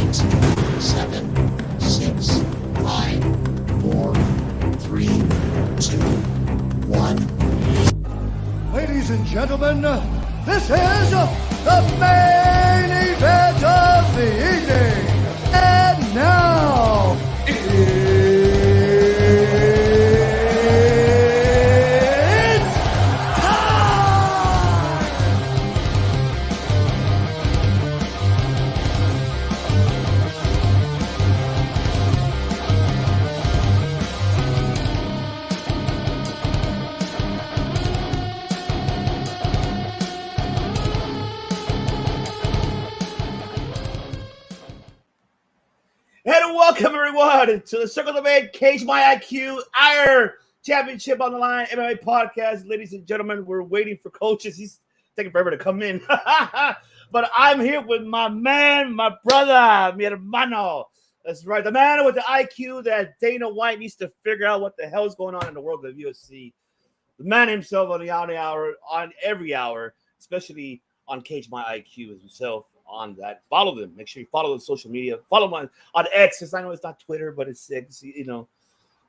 8, 7, 6, 5, 4, 3, 2, 1. Ladies and gentlemen, this is the main event of the evening. And now, it's time! And welcome everyone to the Circle of the Man Cage My IQ Our Championship on the Line MMA podcast. Ladies and gentlemen, we're waiting for coaches. He's taking forever to come in. But I'm here with my man, my brother, mi hermano. That's right. The man with the IQ that Dana White needs to figure out what the hell is going on in the world of UFC. The man himself on the hour, on every hour, especially on Cage My IQ himself. On that, follow them. Make sure you follow the social media. Follow them on X. I know it's not Twitter, but it's X. You know,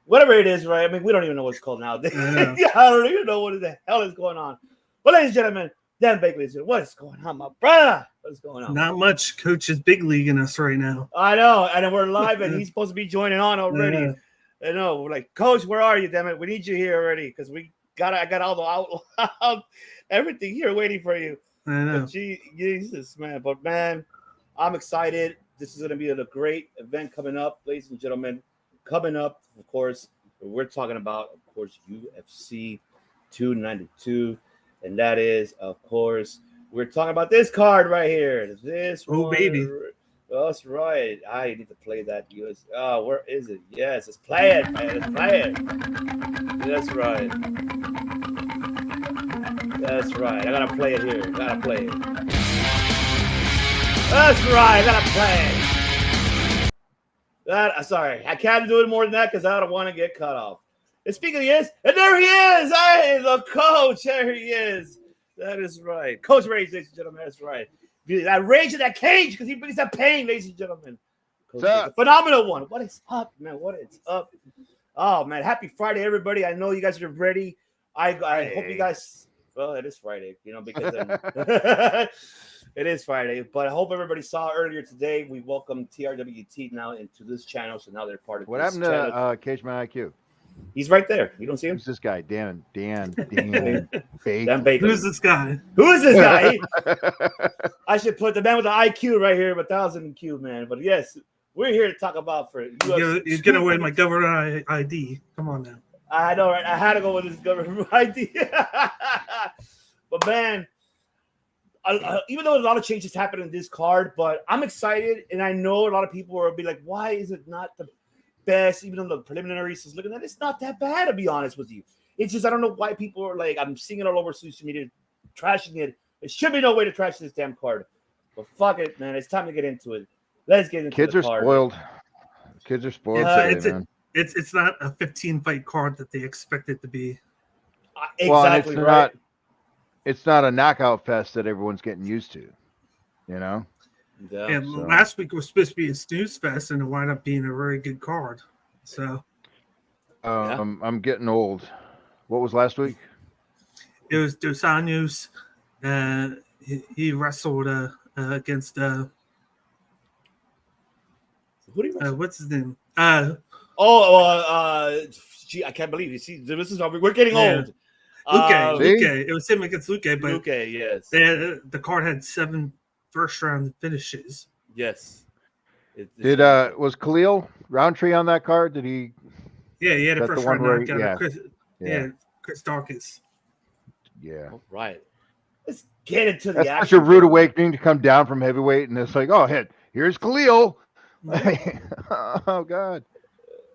whatever it is, right? I mean, we don't even know what's called nowadays. I don't even know what the hell is going on. But ladies and gentlemen, Dan Bakley is here. What is going on, my brother? What's going on? Not much. Coach is big leaguing us right now. I know, and then we're live, and he's supposed to be joining on already. I know. We're like, Coach, where are you? Damn it, we need you here already because I got all the everything here waiting for you. I know. But Jesus, man. But, man, I'm excited. This is going to be a great event coming up, ladies and gentlemen. Coming up, of course, we're talking about, of course, UFC 292. And that is, of course, we're talking about this card right here. This one. Baby. Oh, that's right. I need to play that US. Oh, where is it? Yes, let's play it, man. Let's play it. That's right. That's right. I gotta play it here. Gotta play it. That's right. I gotta play it. Sorry, I can't do it more than that because I don't want to get cut off. And speaking of yes, and there he is. Hey, the coach. There he is. That is right. Coach Rage, ladies and gentlemen. That's right. That rage in that cage because he brings that pain, ladies and gentlemen. Coach is a phenomenal one. What is up, man? What is up? Oh, man. Happy Friday, everybody. I know you guys are ready. I hope you guys. Well, it is Friday, you know, because it is Friday. But I hope everybody saw earlier today. We welcomed TRWT now into this channel, so now they're part of what this happened channel. to Cage My IQ? He's right there. You don't see him? Who's this guy? Dan Baker. Dan Baker. Who's this guy? Who is this guy? I should put the man with the IQ right here, 1,000 IQ, man. But yes, we're here to talk about for You're gonna wear my government ID. Come on now. I know, right? I had to go with this government ID. But, man, even though a lot of changes happened in this card, but I'm excited, and I know a lot of people will be like, why is it not the best? Even though the preliminaries is looking at it, it's not that bad, to be honest with you. It's just I don't know why people are like, I'm seeing it all over social media, trashing it. There should be no way to trash this damn card. But fuck it, man. It's time to get into it. Let's get into Kids the are card. spoiled. Kids are spoiled. Man. It's not a 15-fight card that they expect it to be. Exactly well, right. It's not a knockout fest that everyone's getting used to. You know? Yeah. And last week was supposed to be a snooze fest, and it wound up being a very good card. So I'm getting old. What was last week? it was Dos Anjos. He wrestled against Who do you wrestle? what's his name? Gee, I can't believe you see this is we're getting old. Luque. It was him against Luque, but Luque, yes. The card had 7 first-round finishes. Yes. Was Khalil Roundtree on that card? Did he? Yeah, he had a That's the first-round one where knockout. yeah. Chris Dawkins. Yeah. All right. Let's get into the That's action. such a rude awakening to come down from heavyweight, and it's like, oh, here's Khalil. Oh God.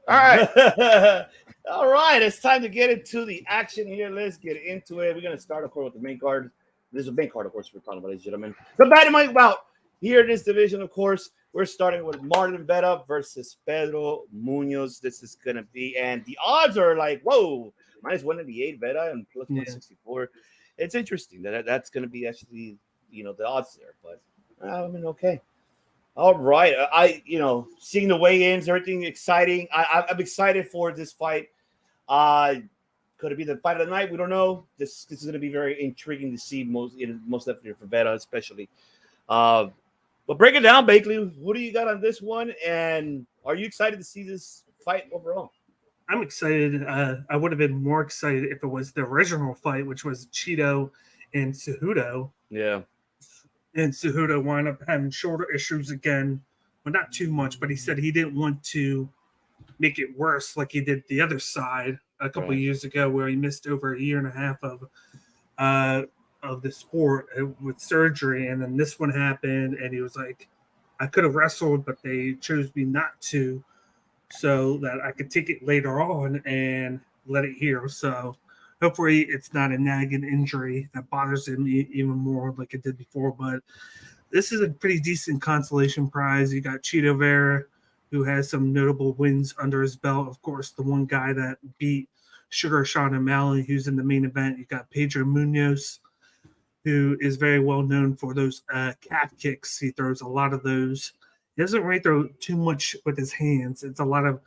All right. All right. It's time to get into the action here. Let's get into it. We're going to start, of course, with the main card. This is the main card, of course, we're talking about, ladies and gentlemen. The Bantamweight bout here in this division, of course. We're starting with Marlon Vera versus Pedro Munoz. This is going to be, and the odds are like, whoa, -198 Vera and plus 164. It's interesting that's going to be actually, the odds there. But I mean, okay. All right, seeing the weigh-ins, everything exciting. I'm excited for this fight. Uh, could it be the fight of the night? We don't know. This is going to be very intriguing to see most definitely for Veta, especially. Uh, but break it down, Bakley. What do you got on this one? And are you excited to see this fight overall? I'm excited. I would have been more excited if it was the original fight, which was Cheeto and Cejudo. Yeah. And Cejudo wound up having shoulder issues again. Well, not too much, but he said he didn't want to make it worse like he did the other side a couple of years ago, where he missed over a year and a half of the sport with surgery. And then this one happened, and he was like, I could have wrestled, but they chose me not to, so that I could take it later on and let it heal. So hopefully it's not a nagging injury that bothers him even more like it did before. But this is a pretty decent consolation prize. You got Cheeto Vera, who has some notable wins under his belt. Of course, the one guy that beat Sugar Sean O'Malley, who's in the main event. You got Pedro Munoz, who is very well known for those calf kicks. He throws a lot of those. He doesn't really throw too much with his hands. It's a lot of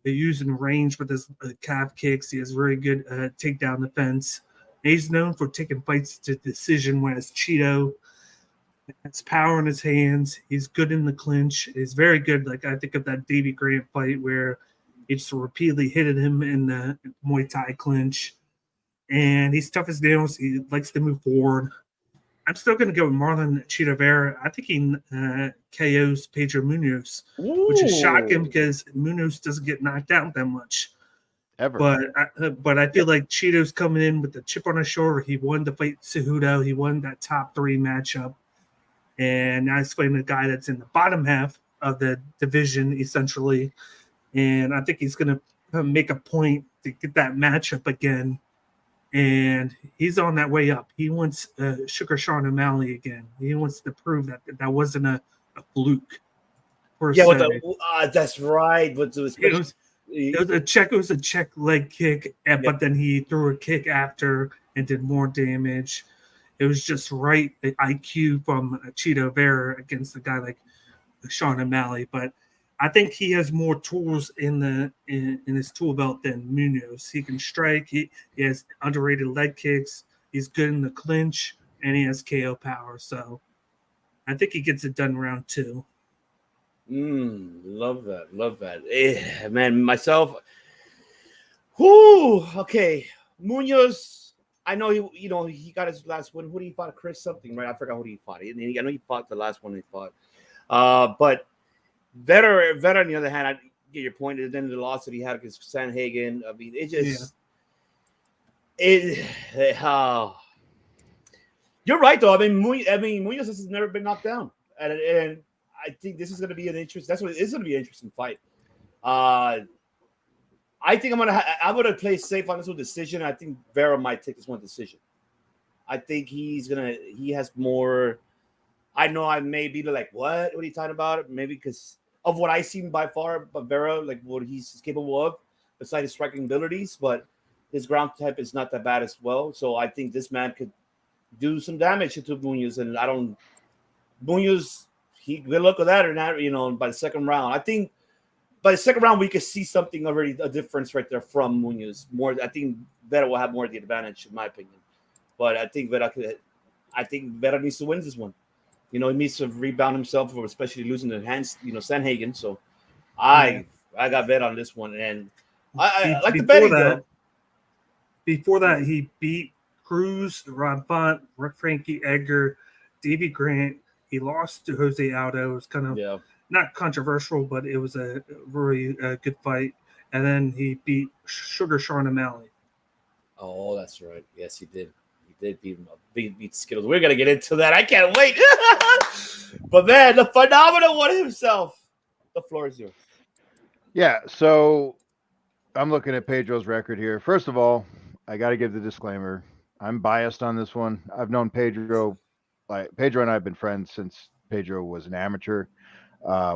using range with his calf kicks. He has very good takedown defense. And he's known for taking fights to decision, whereas Cheeto has power in his hands. He's good in the clinch. He's very good. Like, I think of that Davey Grant fight where he just repeatedly hit him in the Muay Thai clinch. And he's tough as nails. He likes to move forward. I'm still going to go with Marlon Cheeto Vera. I think he KOs Pedro Munoz, which is shocking because Munoz doesn't get knocked out that much. Ever. But I feel like Cheeto's coming in with the chip on his shoulder. He won the fight Cejudo. He won that top 3 matchup. And now he's fighting a guy that's in the bottom half of the division, essentially. And I think he's going to make a point to get that matchup again. And he's on that way up. He wants Sugar Sean O'Malley again. He wants to prove that that wasn't a fluke. That's right. But it was a check leg kick, but then he threw a kick after and did more damage. It was just right the IQ from Cheeto Vera against a guy like Sean O'Malley. But I think he has more tools in his tool belt than Munoz. He can strike. He has underrated leg kicks. He's good in the clinch, and he has KO power. So I think he gets it done round 2. Love that. Man, myself. Whoo. Okay, Munoz. I know he got his last win. Who did he fought? Chris something, right? I forgot who he fought. I know he fought the last one he fought. But Vetter, on the other hand, I get your point. And then the loss that he had against Sanhagen. I mean, it just you're right though. I mean, Munoz has never been knocked down, and I think this is going to be an interesting. That's what it's going to be an interesting fight. I think I'm gonna play safe on this one decision. I think Vera might take this one decision. I think he has more. I know I may be like, what are you talking about? Maybe because of what I've seen by far, but Vera, like what he's capable of, besides his striking abilities, but his ground type is not that bad as well. So I think this man could do some damage to Munoz, and Munoz, good luck with that or not, by the second round. I think by the second round, we could see something already, a difference right there from Munoz. I think Vera will have more of the advantage, in my opinion. But I think Vera needs to win this one. He needs to rebound himself, especially losing the hands, Sanhagen. So I got bet on this one, and I like the betting though. Before that, he beat Cruz, Rob Font, Frankie Edgar, Davey Grant. He lost to Jose Aldo. It was kind of not controversial, but it was a very good fight. And then he beat Sugar Sean O'Malley. Oh, that's right. Yes, he did. He did beat him up. Beat Skittles. We're going to get into that. I can't wait. But, man, the phenomenal one himself. The floor is yours. Yeah, so I'm looking at Pedro's record here. First of all, I got to give the disclaimer. I'm biased on this one. I've known Pedro. Pedro and I have been friends since Pedro was an amateur.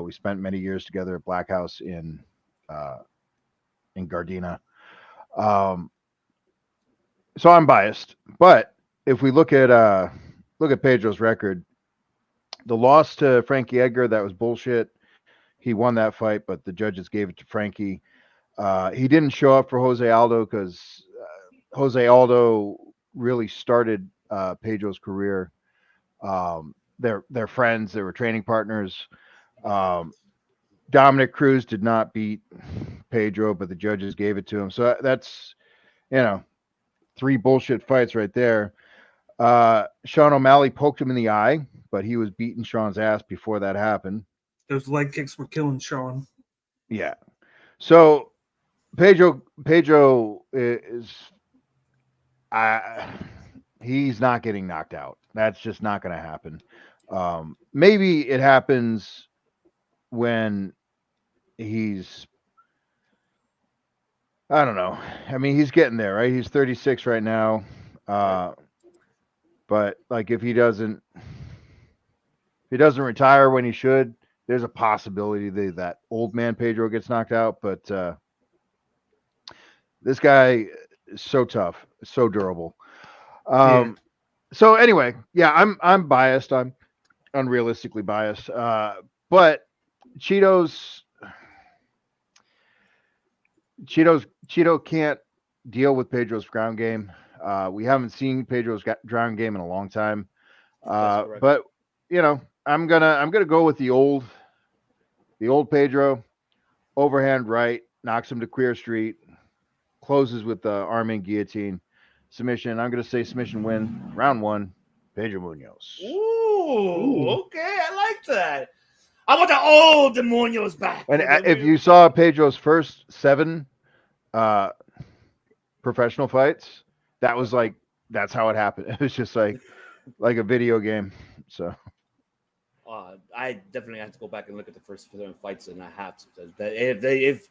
We spent many years together at Black House in Gardena. So I'm biased, but if we look at Pedro's record, The loss to Frankie Edgar, that was bullshit. He won that fight, but the judges gave it to Frankie. He didn't show up for Jose Aldo because Jose Aldo really started Pedro's career. They're friends. They were training partners. Dominic Cruz did not beat Pedro, but the judges gave it to him. So that's, 3 bullshit fights right there. Sean O'Malley poked him in the eye, but he was beating Sean's ass before that happened. Those leg kicks were killing Sean. Yeah. So Pedro is he's not getting knocked out. That's just not going to happen. Maybe it happens when he's, I don't know. I mean, he's getting there, right? He's 36 right now. But like if he doesn't retire when he should, there's a possibility that old man Pedro gets knocked out. But this guy is so tough, so durable. So anyway, yeah, I'm biased. I'm unrealistically biased. But Cheeto can't deal with Pedro's ground game. We haven't seen Pedro's ground game in a long time. But I'm gonna go with the old Pedro, overhand right, knocks him to Queer Street, closes with the arm and guillotine submission. I'm gonna say submission win, round 1, Pedro Munoz. Ooh, okay, I like that. I want the old Munoz back. And if you saw Pedro's first 7 professional fights, that's how it happened. It was just like a video game. So I definitely have to go back and look at the first 7 fights, and I have to. If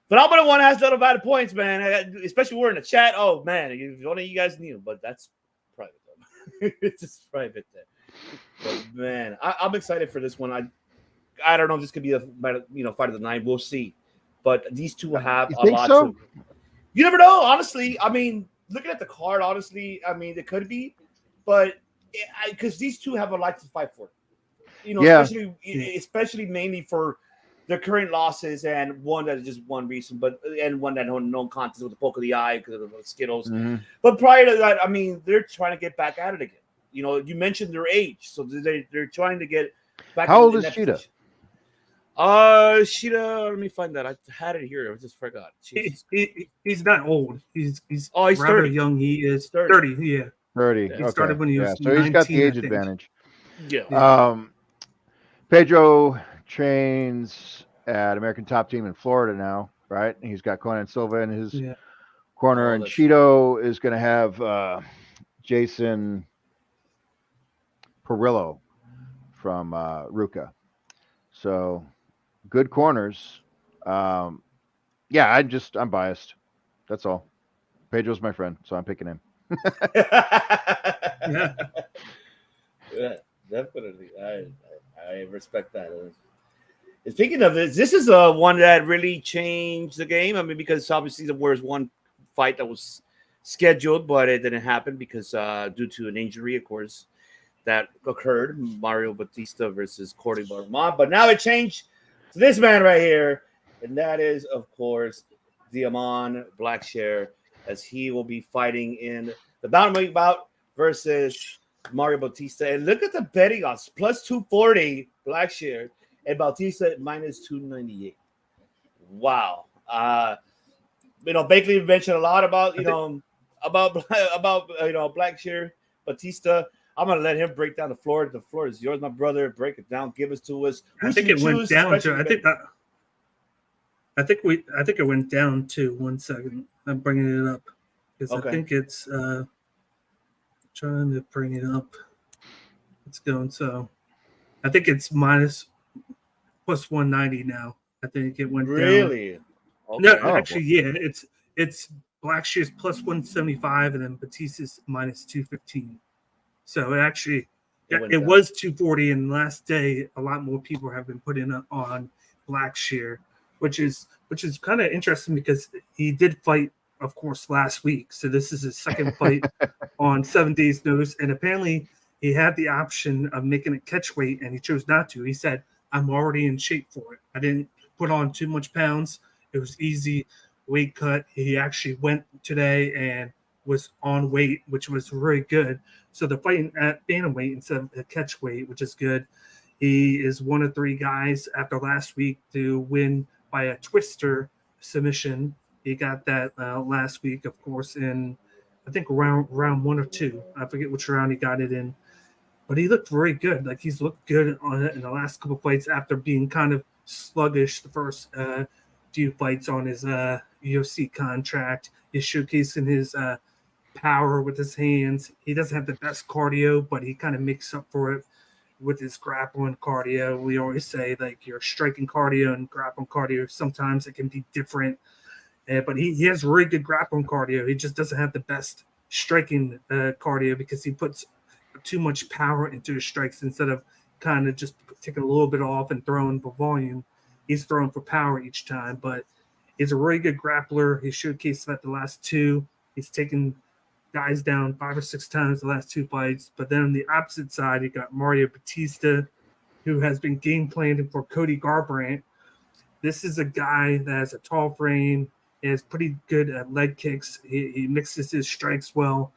phenomenal one has a lot of bad points, man. Especially we're in the chat. Oh man, if only you guys knew, but that's private. It's just private there. But man, I'm excited for this one. I don't know if this could be a fight of the night. We'll see. But these two have a lot to. You never know, honestly. I mean, looking at the card, honestly, I mean, it could be, but because these two have a lot to fight for. Especially mainly for their current losses and one that is just one recent, and one that no contest with the poke of the eye because of the Skittles. Mm-hmm. But prior to that, I mean, they're trying to get back at it again. You mentioned their age, so they're trying to get back. How old is Sheeta? Sheeta, let me find that. I had it here. I just forgot. He's not old. He's rather 30. Young. He is 30. Yeah. 30. He started when he was 19, so he's got the age advantage. Yeah. Pedro trains at American Top Team in Florida now, right? He's got Conan Silva in his corner, and Cheeto is going to have Jason Perillo from Ruka. So good corners. I'm biased. That's all. Pedro's my friend, so I'm picking him. Yeah, definitely. I respect that. Speaking of this is one that really changed the game. I mean, because obviously there was one fight that was scheduled, but it didn't happen because due to an injury, of course, that occurred. Mario Batista versus Cordy Barman. But now it changed to this man right here, and that is, of course, Diamond Blackshear, as he will be fighting in the bantamweight bout versus Mario Bautista. And look at the betting odds, plus 240 Blackshear and Bautista minus 298. Wow. Bakley mentioned a lot about Blackshear, Bautista. I'm gonna let him break down the floor. The floor is yours, my brother. Break it down. Give it to us. I think it went down to. I think it went down to 1 second. I'm bringing it up because I think it's trying to bring it up. It's going so. I think it's plus 190 now. I think it went down. Really? Okay. No, actually, yeah. It's Blackshear's plus 175 and then Batista's minus 215. So it was 240, and last day a lot more people have been putting on Blackshear, which is kind of interesting because he did fight, of course, last week. So this is his second fight on 7 days' notice, and apparently he had the option of making it catch weight, and he chose not to. He said, I'm already in shape for it. I didn't put on too much pounds. It was easy weight cut. He actually went today and was on weight, which was very good. So they're fighting at bantamweight instead of at catch weight, which is good. He is one of 3 guys after last week to win by a twister submission. He got that last week, of course, in I think round 1 or 2. I forget which round he got it in. But he looked very good. Like, he's looked good on it in the last couple of fights after being kind of sluggish the first few fights on his UFC contract. He's showcasing his power with his hands. He doesn't have the best cardio, but he kind of makes up for it with his grappling cardio. We always say, like, your striking cardio and grappling cardio, sometimes it can be different. But he has really good grappling cardio. He just doesn't have the best striking cardio because he puts too much power into his strikes instead of kind of just taking a little bit off and throwing for volume. He's throwing for power each time, but he's a really good grappler. He showcased that the last 2. He's taken guys down 5 or 6 times the last 2 fights. But then on the opposite side, you got Mario Batista, who has been game planning for Cody Garbrandt. This is a guy that has a tall frame, is pretty good at leg kicks. He mixes his strikes well.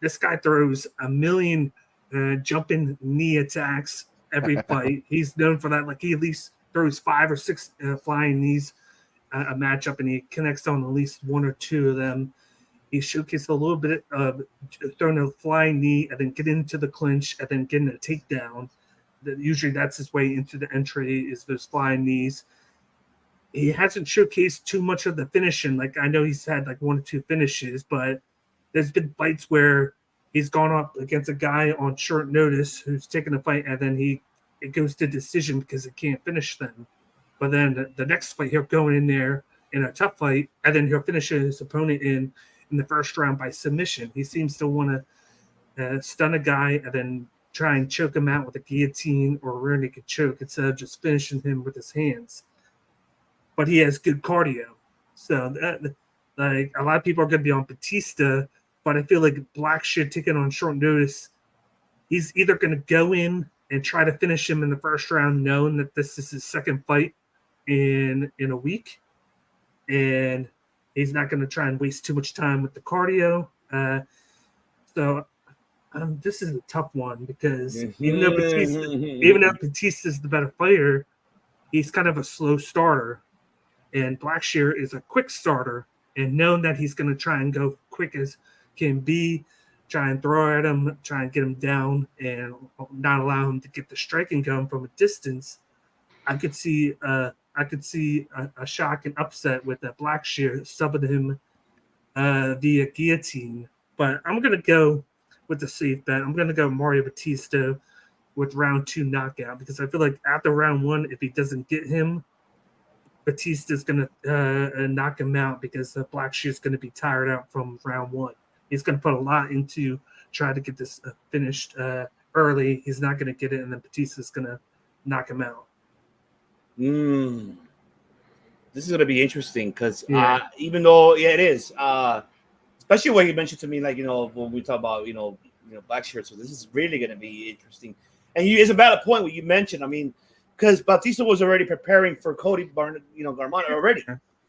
This guy throws a million jumping knee attacks every fight. He's known for that. Like, he at least throws 5 or 6 flying knees a matchup, and he connects on at least 1 or 2 of them. He showcased a little bit of throwing a flying knee and then getting into the clinch and then getting a takedown. Usually that's his way into the entry, is those flying knees. He hasn't showcased too much of the finishing. Like, I know he's had like 1 or 2 finishes, but there's been fights where he's gone up against a guy on short notice who's taken a fight, and then it goes to decision because he can't finish them. But then the next fight, he'll go in there in a tough fight, and then he'll finish his opponent in the first round by submission. He seems to want to stun a guy and then try and choke him out with a guillotine or a rear naked choke instead of just finishing him with his hands. But he has good cardio. So like, a lot of people are going to be on Batista, but I feel like Blackshear taking on short notice, he's either going to go in and try to finish him in the first round, knowing that this is his second fight in a week, and he's not going to try and waste too much time with the cardio. So this is a tough one because even though Batista is the better fighter, he's kind of a slow starter, and Blackshear is a quick starter. And knowing that he's going to try and go quick as can be, try and throw at him, try and get him down, and not allow him to get the striking going from a distance, I could see a shock and upset with that Blackshear subbing him via guillotine. But I'm going to go with the safe bet. I'm going to go Mario Batista with round 2 knockout, because I feel like after round 1, if he doesn't get him, Batista's going to knock him out, because the Blackshear's going to be tired out from round 1. He's going to put a lot into try to get this finished early. He's not going to get it, and then Batista's going to knock him out. This is going to be interesting because even though, it is, especially what you mentioned to me, like, when we talk about, Blackshear. So this is really going to be interesting. And it's a valid point what you mentioned. I mean, because Batista was already preparing for Cody Garbrandt already.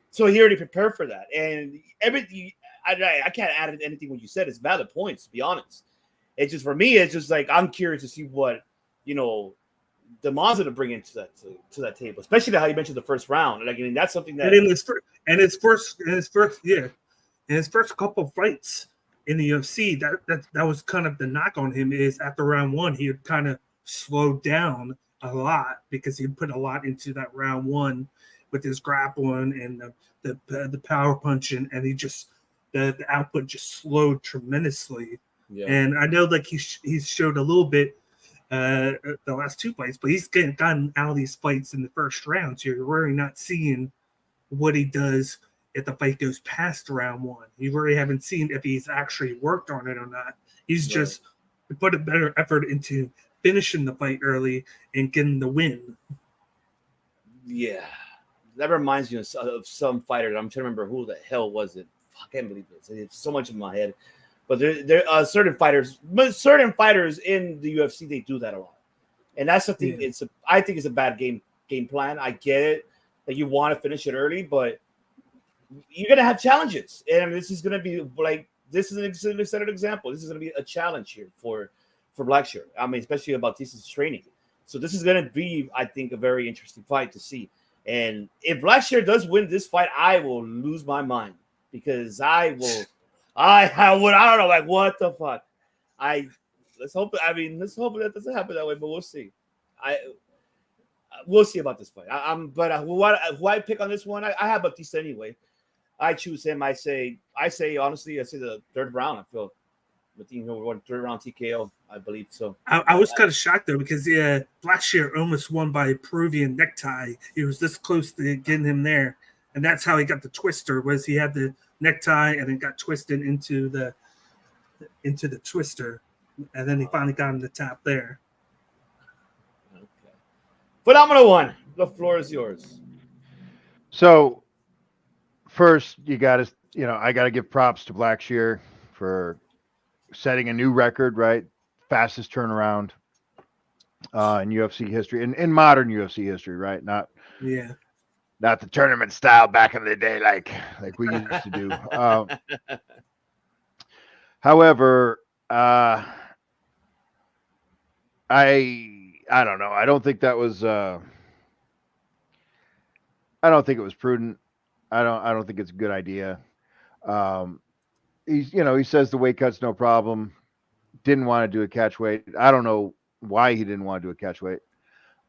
So he already prepared for that. And everything, I can't add anything what you said. It's valid points, to be honest. It's just, for me, it's just like, I'm curious to see what, Demon's going to bring into that table, especially how you mentioned the first round. Like, I mean, that's something that. In his first couple fights in the UFC, that was kind of the knock on him, is after round 1, he would kind of slow down a lot because he put a lot into that round 1 with his grappling and the power punching, and he just the output just slowed tremendously. Yeah. And I know, like, he's showed a little bit the last 2 fights, but he's gotten out of these fights in the first round, so you're really not seeing what he does if the fight goes past round 1. You really haven't seen if he's actually worked on it or not. He's just put a better effort into finishing the fight early and getting the win. Yeah. That reminds me of some fighter. I'm trying to remember who the hell was it. I can't believe this. It's so much in my head. But there are certain fighters in the UFC, they do that a lot, and that's the thing. Yeah. I think it's a bad game plan. I get it that you want to finish it early, but you're gonna have challenges, and this is gonna be like this is an extended example. This is gonna be a challenge here for Blackshear. I mean, especially about Batista's training. So this is gonna be, I think, a very interesting fight to see. And if Blackshear does win this fight, I will lose my mind because I don't know, like what the fuck. Let's hope that doesn't happen that way, but we'll see. We'll see about this fight. Who I pick on this one? I have Batista anyway. I choose him. I say honestly, the third round. I feel I think we're going third round TKO, I believe so. I was kind of shocked though because Blackshear almost won by a Peruvian necktie. He was this close to getting him there, and that's how he got the twister. Was he had the necktie and then got twisted into the twister, and then he finally got him the tap there. Okay. Phenomenal one. The floor is yours. So first, I got to give props to Blackshear for setting a new record, right? Fastest turnaround in UFC history, in modern UFC history, right? Not the tournament style back in the day, like we used to do. However, I don't know. I don't think that was. I don't think it was prudent. I don't think it's a good idea. He says the weight cut's no problem. Didn't want to do a catch weight. I don't know why he didn't want to do a catch weight.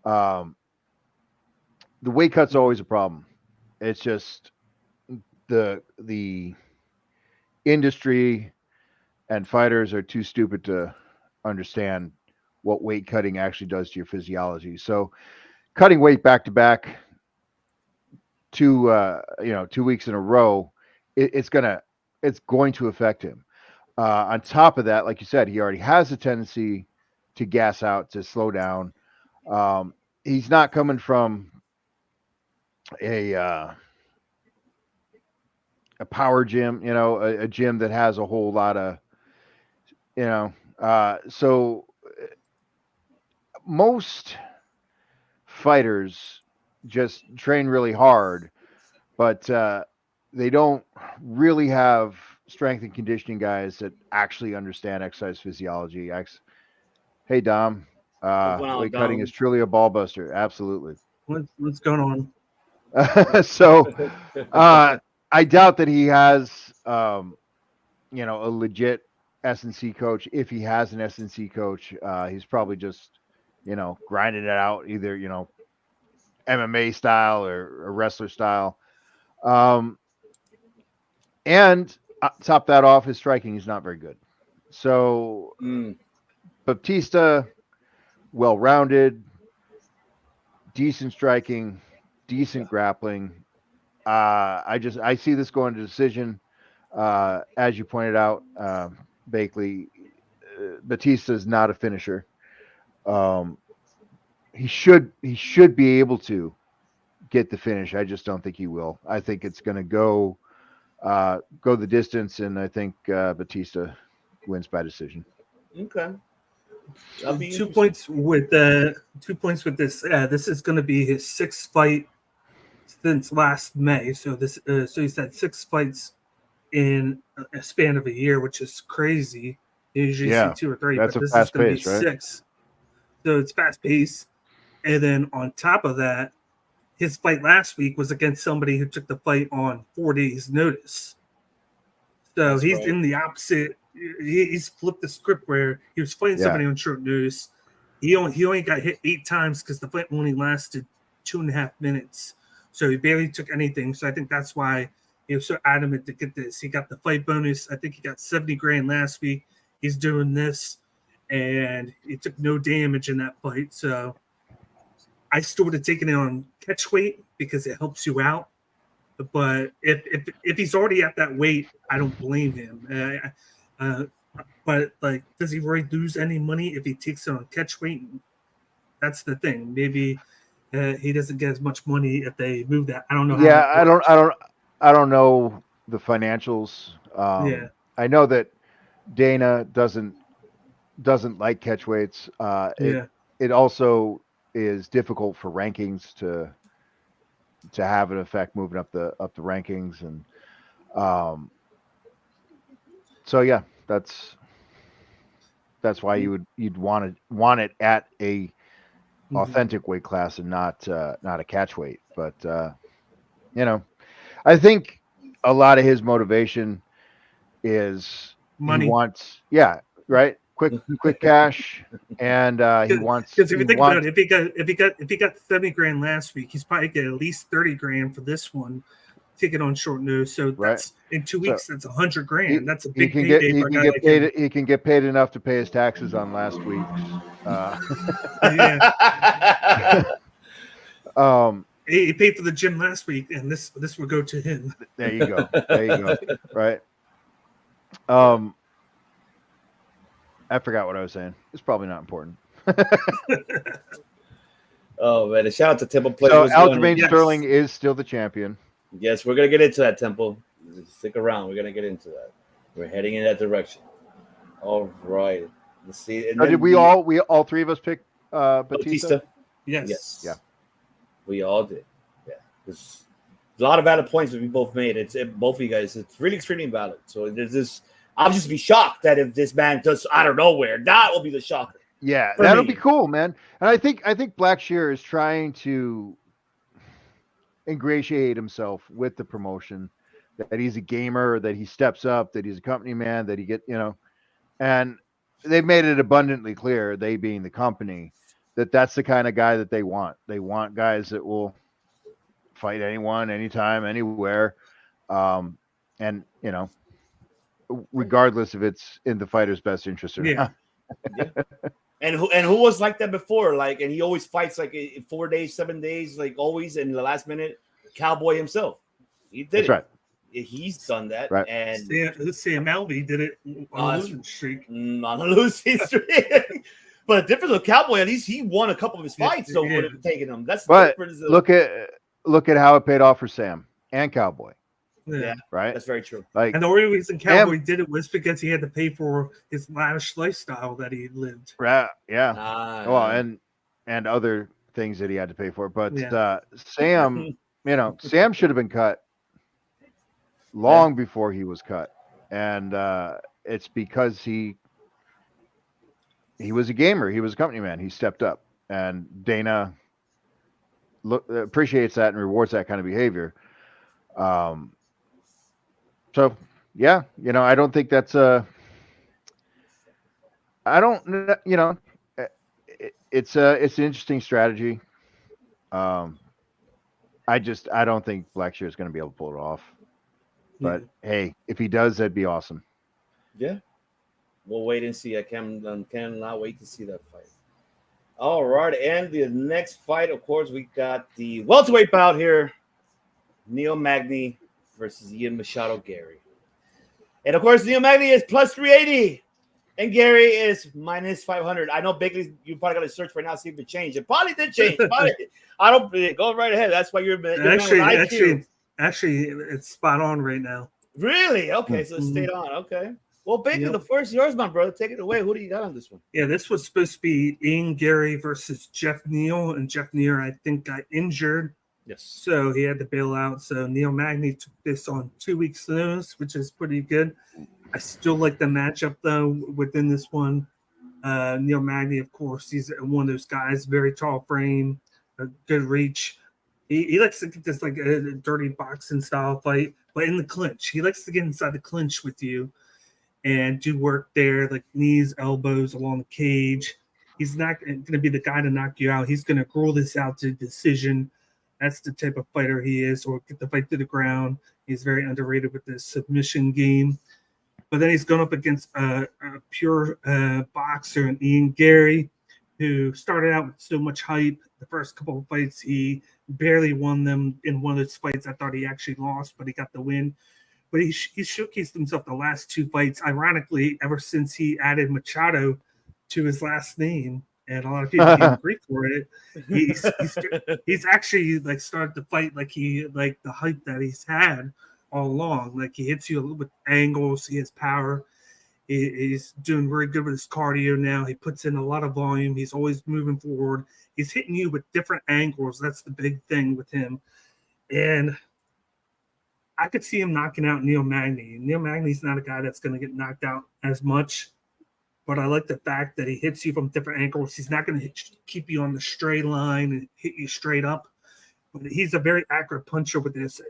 The weight cut's always a problem. It's just the industry and fighters are too stupid to understand what weight cutting actually does to your physiology. So cutting weight back to back 2 weeks in a row, it's going to affect him. On top of that, like you said, he already has a tendency to gas out, to slow down. He's not coming from a power gym, a gym that has a whole lot of, so most fighters just train really hard, but they don't really have strength and conditioning guys that actually understand exercise physiology. Hey, Dom, weight cutting is truly a ball buster. Absolutely. What's going on? So I doubt that he has, a legit S&C coach. If he has an S&C coach, he's probably just, grinding it out, either, MMA style or a wrestler style. And top that off, his striking is not very good. So Batista, well-rounded, decent striking, decent grappling. I see this going to decision. As you pointed out, Bakley, Batista is not a finisher. He should be able to get the finish. I just don't think he will. I think it's going to go the distance, and I think Batista wins by decision. Okay. 2 points with this. This is going to be his 6th fight since last May. So he's had 6 fights in a span of a year, which is crazy. You usually see 2 or 3, that's but this fast is going to be pace, right? 6. So it's fast paced, and then on top of that, his fight last week was against somebody who took the fight on 4 days' notice. So That's he's right. in the opposite. He's flipped the script where he was fighting somebody on short notice. He only got hit 8 times because the fight only lasted 2.5 minutes. So he barely took anything. So I think that's why he was so adamant to get this. He got the fight bonus. I think he got $70,000 last week. He's doing this, and he took no damage in that fight. So I still would have taken it on catch weight because it helps you out. But if he's already at that weight, I don't blame him. But like, does he really lose any money if he takes it on catch weight? That's the thing. Maybe he doesn't get as much money if they move that. I don't know. Yeah, I don't know the financials. I know that Dana doesn't like catch weights. It also is difficult for rankings to have an effect moving up the rankings, and so yeah, that's why you'd want it at a authentic weight class and not a catch weight. But you know, I think a lot of his motivation is Money. he wants, right, quick cash, and he wants. Because if you think about it, if he got 70 grand last week, he's probably get at least 30 grand for this one. Take it on short notice, so that's in 2 weeks. That's 100 grand. That's a big payday. He can get paid. He can get paid enough to pay his taxes on last week's. He paid for the gym last week, and this will go to him. There you go. Right. I forgot what I was saying. It's probably not important. Oh man! A shout out to Temple Place. So Aljamain Sterling is still the champion. Yes, we're gonna get into that, Temple. Stick around. We're gonna get into that. We're heading in that direction. All right. Let's see. And did we all three of us pick Batista? Yes. Yeah. We all did. Yeah. There's a lot of valid points that we both made. Both of you guys. It's really extremely valid. So there's this. I'll just be shocked that if this man does out of nowhere, that will be the shocker. Yeah, that'll be cool, man. And I think Blackshear is trying to ingratiate himself with the promotion, that he's a gamer, that he steps up, that he's a company man, that he and they've made it abundantly clear, they being the company, that that's the kind of guy that they want. They want guys that will fight anyone, anytime, anywhere, and regardless if it's in the fighter's best interest or not. Yeah. And who was like that before? Like, and he always fights like 4 days, 7 days, like always in the last minute. Cowboy himself, he did. That's right. He's done that. Right. And Sam Alvey did it on a losing streak. On a losing streak. But the difference with Cowboy, at least he won a couple of his fights, so would have taken him. That's the difference. Look at how it paid off for Sam and Cowboy. Yeah, right. That's very true. Like, and the only reason Cowboy did it was because he had to pay for his lavish lifestyle that he lived. Right. Yeah. Well, and other things that he had to pay for. But Sam, Sam should have been cut long before he was cut, and it's because he was a gamer. He was a company man. He stepped up, and Dana appreciates that and rewards that kind of behavior. So yeah, I don't think that's it's an interesting strategy. I don't think Blackshear is going to be able to pull it off. But hey, if he does, that'd be awesome. Yeah, we'll wait and see. I cannot wait to see that fight. All right, and the next fight, of course, we got the welterweight bout here: Neil Magny versus Ian Machado Gary. And of course, Neil Magny is plus 380, and Gary is minus 500. I know Bigley, you probably got to search right now, see if it changed. It probably did change. I don't go right ahead. That's why you're actually, it's spot on right now. Really? Okay, so it stayed on. Okay. Well, Bigley, the first yours, my brother. Take it away. Who do you got on this one? Yeah, this was supposed to be Ian Gary versus Jeff Neal, and Jeff Neal, I think, got injured. Yes. So he had to bail out. So Neil Magny took this on 2 weeks' notice, which is pretty good. I still like the matchup, though, within this one. Neil Magny, of course, he's one of those guys, very tall frame, a good reach. He likes to get this like a dirty boxing style fight, but in the clinch. He likes to get inside the clinch with you and do work there, like knees, elbows along the cage. He's not going to be the guy to knock you out. He's going to roll this out to decision. That's the type of fighter he is, or get the fight to the ground. He's very underrated with the submission game. But then he's going up against a pure boxer, and Ian Gary, who started out with so much hype. The first couple of fights, he barely won them. In one of those fights, I thought he actually lost, but he got the win. But he showcased himself the last two fights, ironically, ever since he added Machado to his last name. And a lot of people gave grief for it. He's actually like started to fight like the hype that he's had all along. Like he hits you with angles, he has power. He's doing very good with his cardio now. He puts in a lot of volume. He's always moving forward. He's hitting you with different angles. That's the big thing with him. And I could see him knocking out Neil Magny. Neil Magny's not a guy that's going to get knocked out as much, but I like the fact that he hits you from different angles. He's not going to keep you on the straight line and hit you straight up, but he's a very accurate puncher with his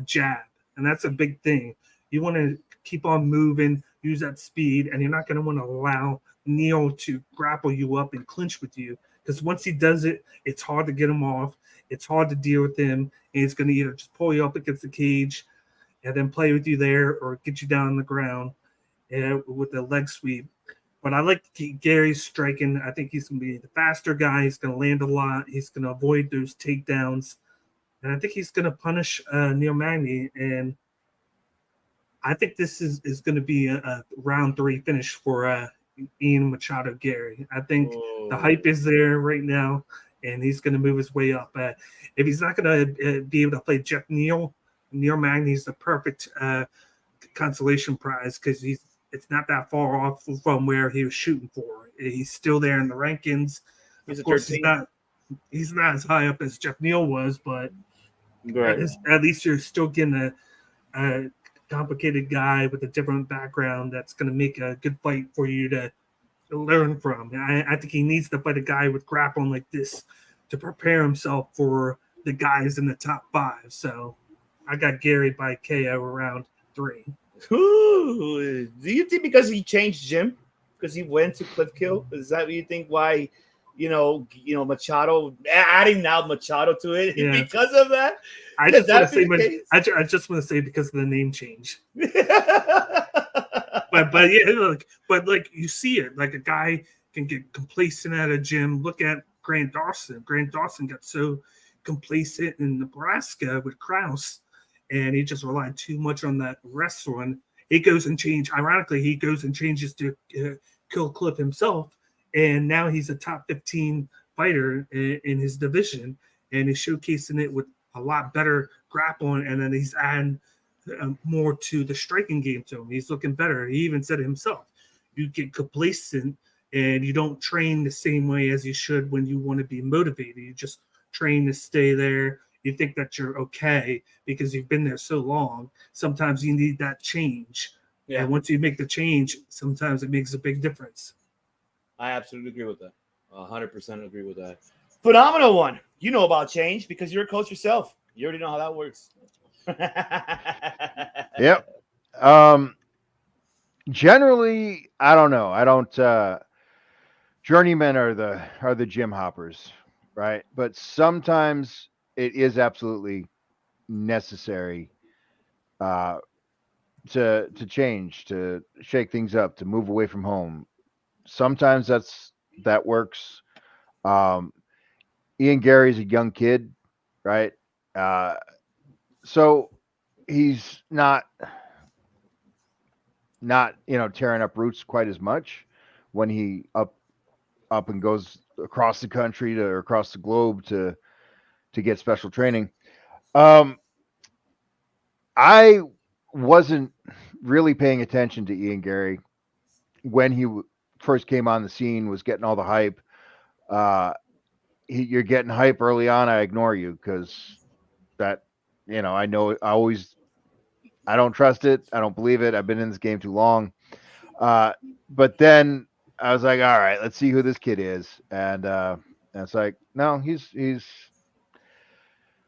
jab, and that's a big thing. You want to keep on moving, use that speed, and you're not going to want to allow Neil to grapple you up and clinch with you, because once he does it, it's hard to get him off. It's hard to deal with him, and he's going to either just pull you up against the cage and then play with you there or get you down on the ground with a leg sweep. But I like Gary's striking. I think he's going to be the faster guy. He's going to land a lot. He's going to avoid those takedowns. And I think he's going to punish Neil Magny. And I think this is going to be a round 3 finish for Ian Machado Gary. I think the hype is there right now, and he's going to move his way up. If he's not going to be able to play Jeff Neal Magny is the perfect consolation prize, because it's not that far off from where he was shooting for. He's still there in the rankings. Of course, he's not as high up as Jeff Neal was, but at least you're still getting a complicated guy with a different background that's going to make a good fight for you to learn from. I think he needs to fight a guy with grappling like this to prepare himself for the guys in the top 5. So I got Gary by KO around 3. Ooh, do you think because he changed gym, because he went to Cliff Kill? Is that what you think? Why, Machado, adding now Machado to it because of that? I just want to say because of the name change. but you see it, like a guy can get complacent at a gym. Look at Grant Dawson. Grant Dawson got so complacent in Nebraska with Krause, and he just relied too much on that wrestling. He goes and changes to Kill Cliff himself, and now he's a top 15 fighter in his division, and he's showcasing it with a lot better grappling, and then he's adding more to the striking game to him. He's looking better. He even said it himself, you get complacent and you don't train the same way as you should when you want to be motivated. You just train to stay there. You think that you're okay because you've been there so long. Sometimes you need that change. Yeah. And once you make the change, sometimes it makes a big difference. I absolutely agree with that. 100% agree with that. Phenomenal one. You know about change because you're a coach yourself. You already know how that works. Yep. Generally, I don't know. I don't. Journeymen are the gym hoppers, right? But sometimes it is absolutely necessary to change, to shake things up, to move away from home. Sometimes that works. Ian Gary's a young kid, right? So he's not tearing up roots quite as much when he up and goes across the country or across the globe to get special training. I wasn't really paying attention to Ian Gary when he first came on the scene, was getting all the hype. You're getting hype early on. I ignore you because that, I know I don't trust it. I don't believe it. I've been in this game too long. But then I was like, all right, let's see who this kid is. And it's like, no, he's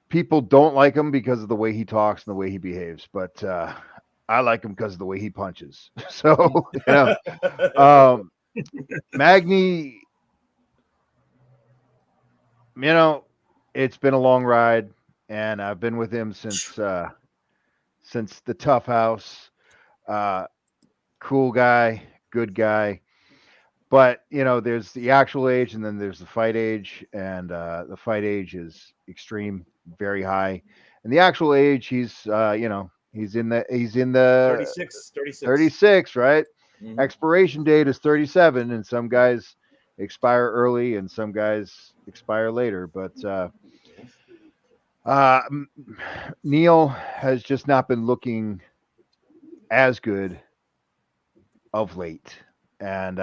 people don't like him because of the way he talks and the way he behaves. But I like him because of the way he punches. So, Magny, it's been a long ride, and I've been with him since the Tough House. Cool guy, good guy. But, there's the actual age and then there's the fight age, and the fight age is extreme, very high. And the actual age, he's in the 36, right? Mm-hmm. Expiration date is 37, and some guys expire early and some guys expire later. But Neil has just not been looking as good of late, and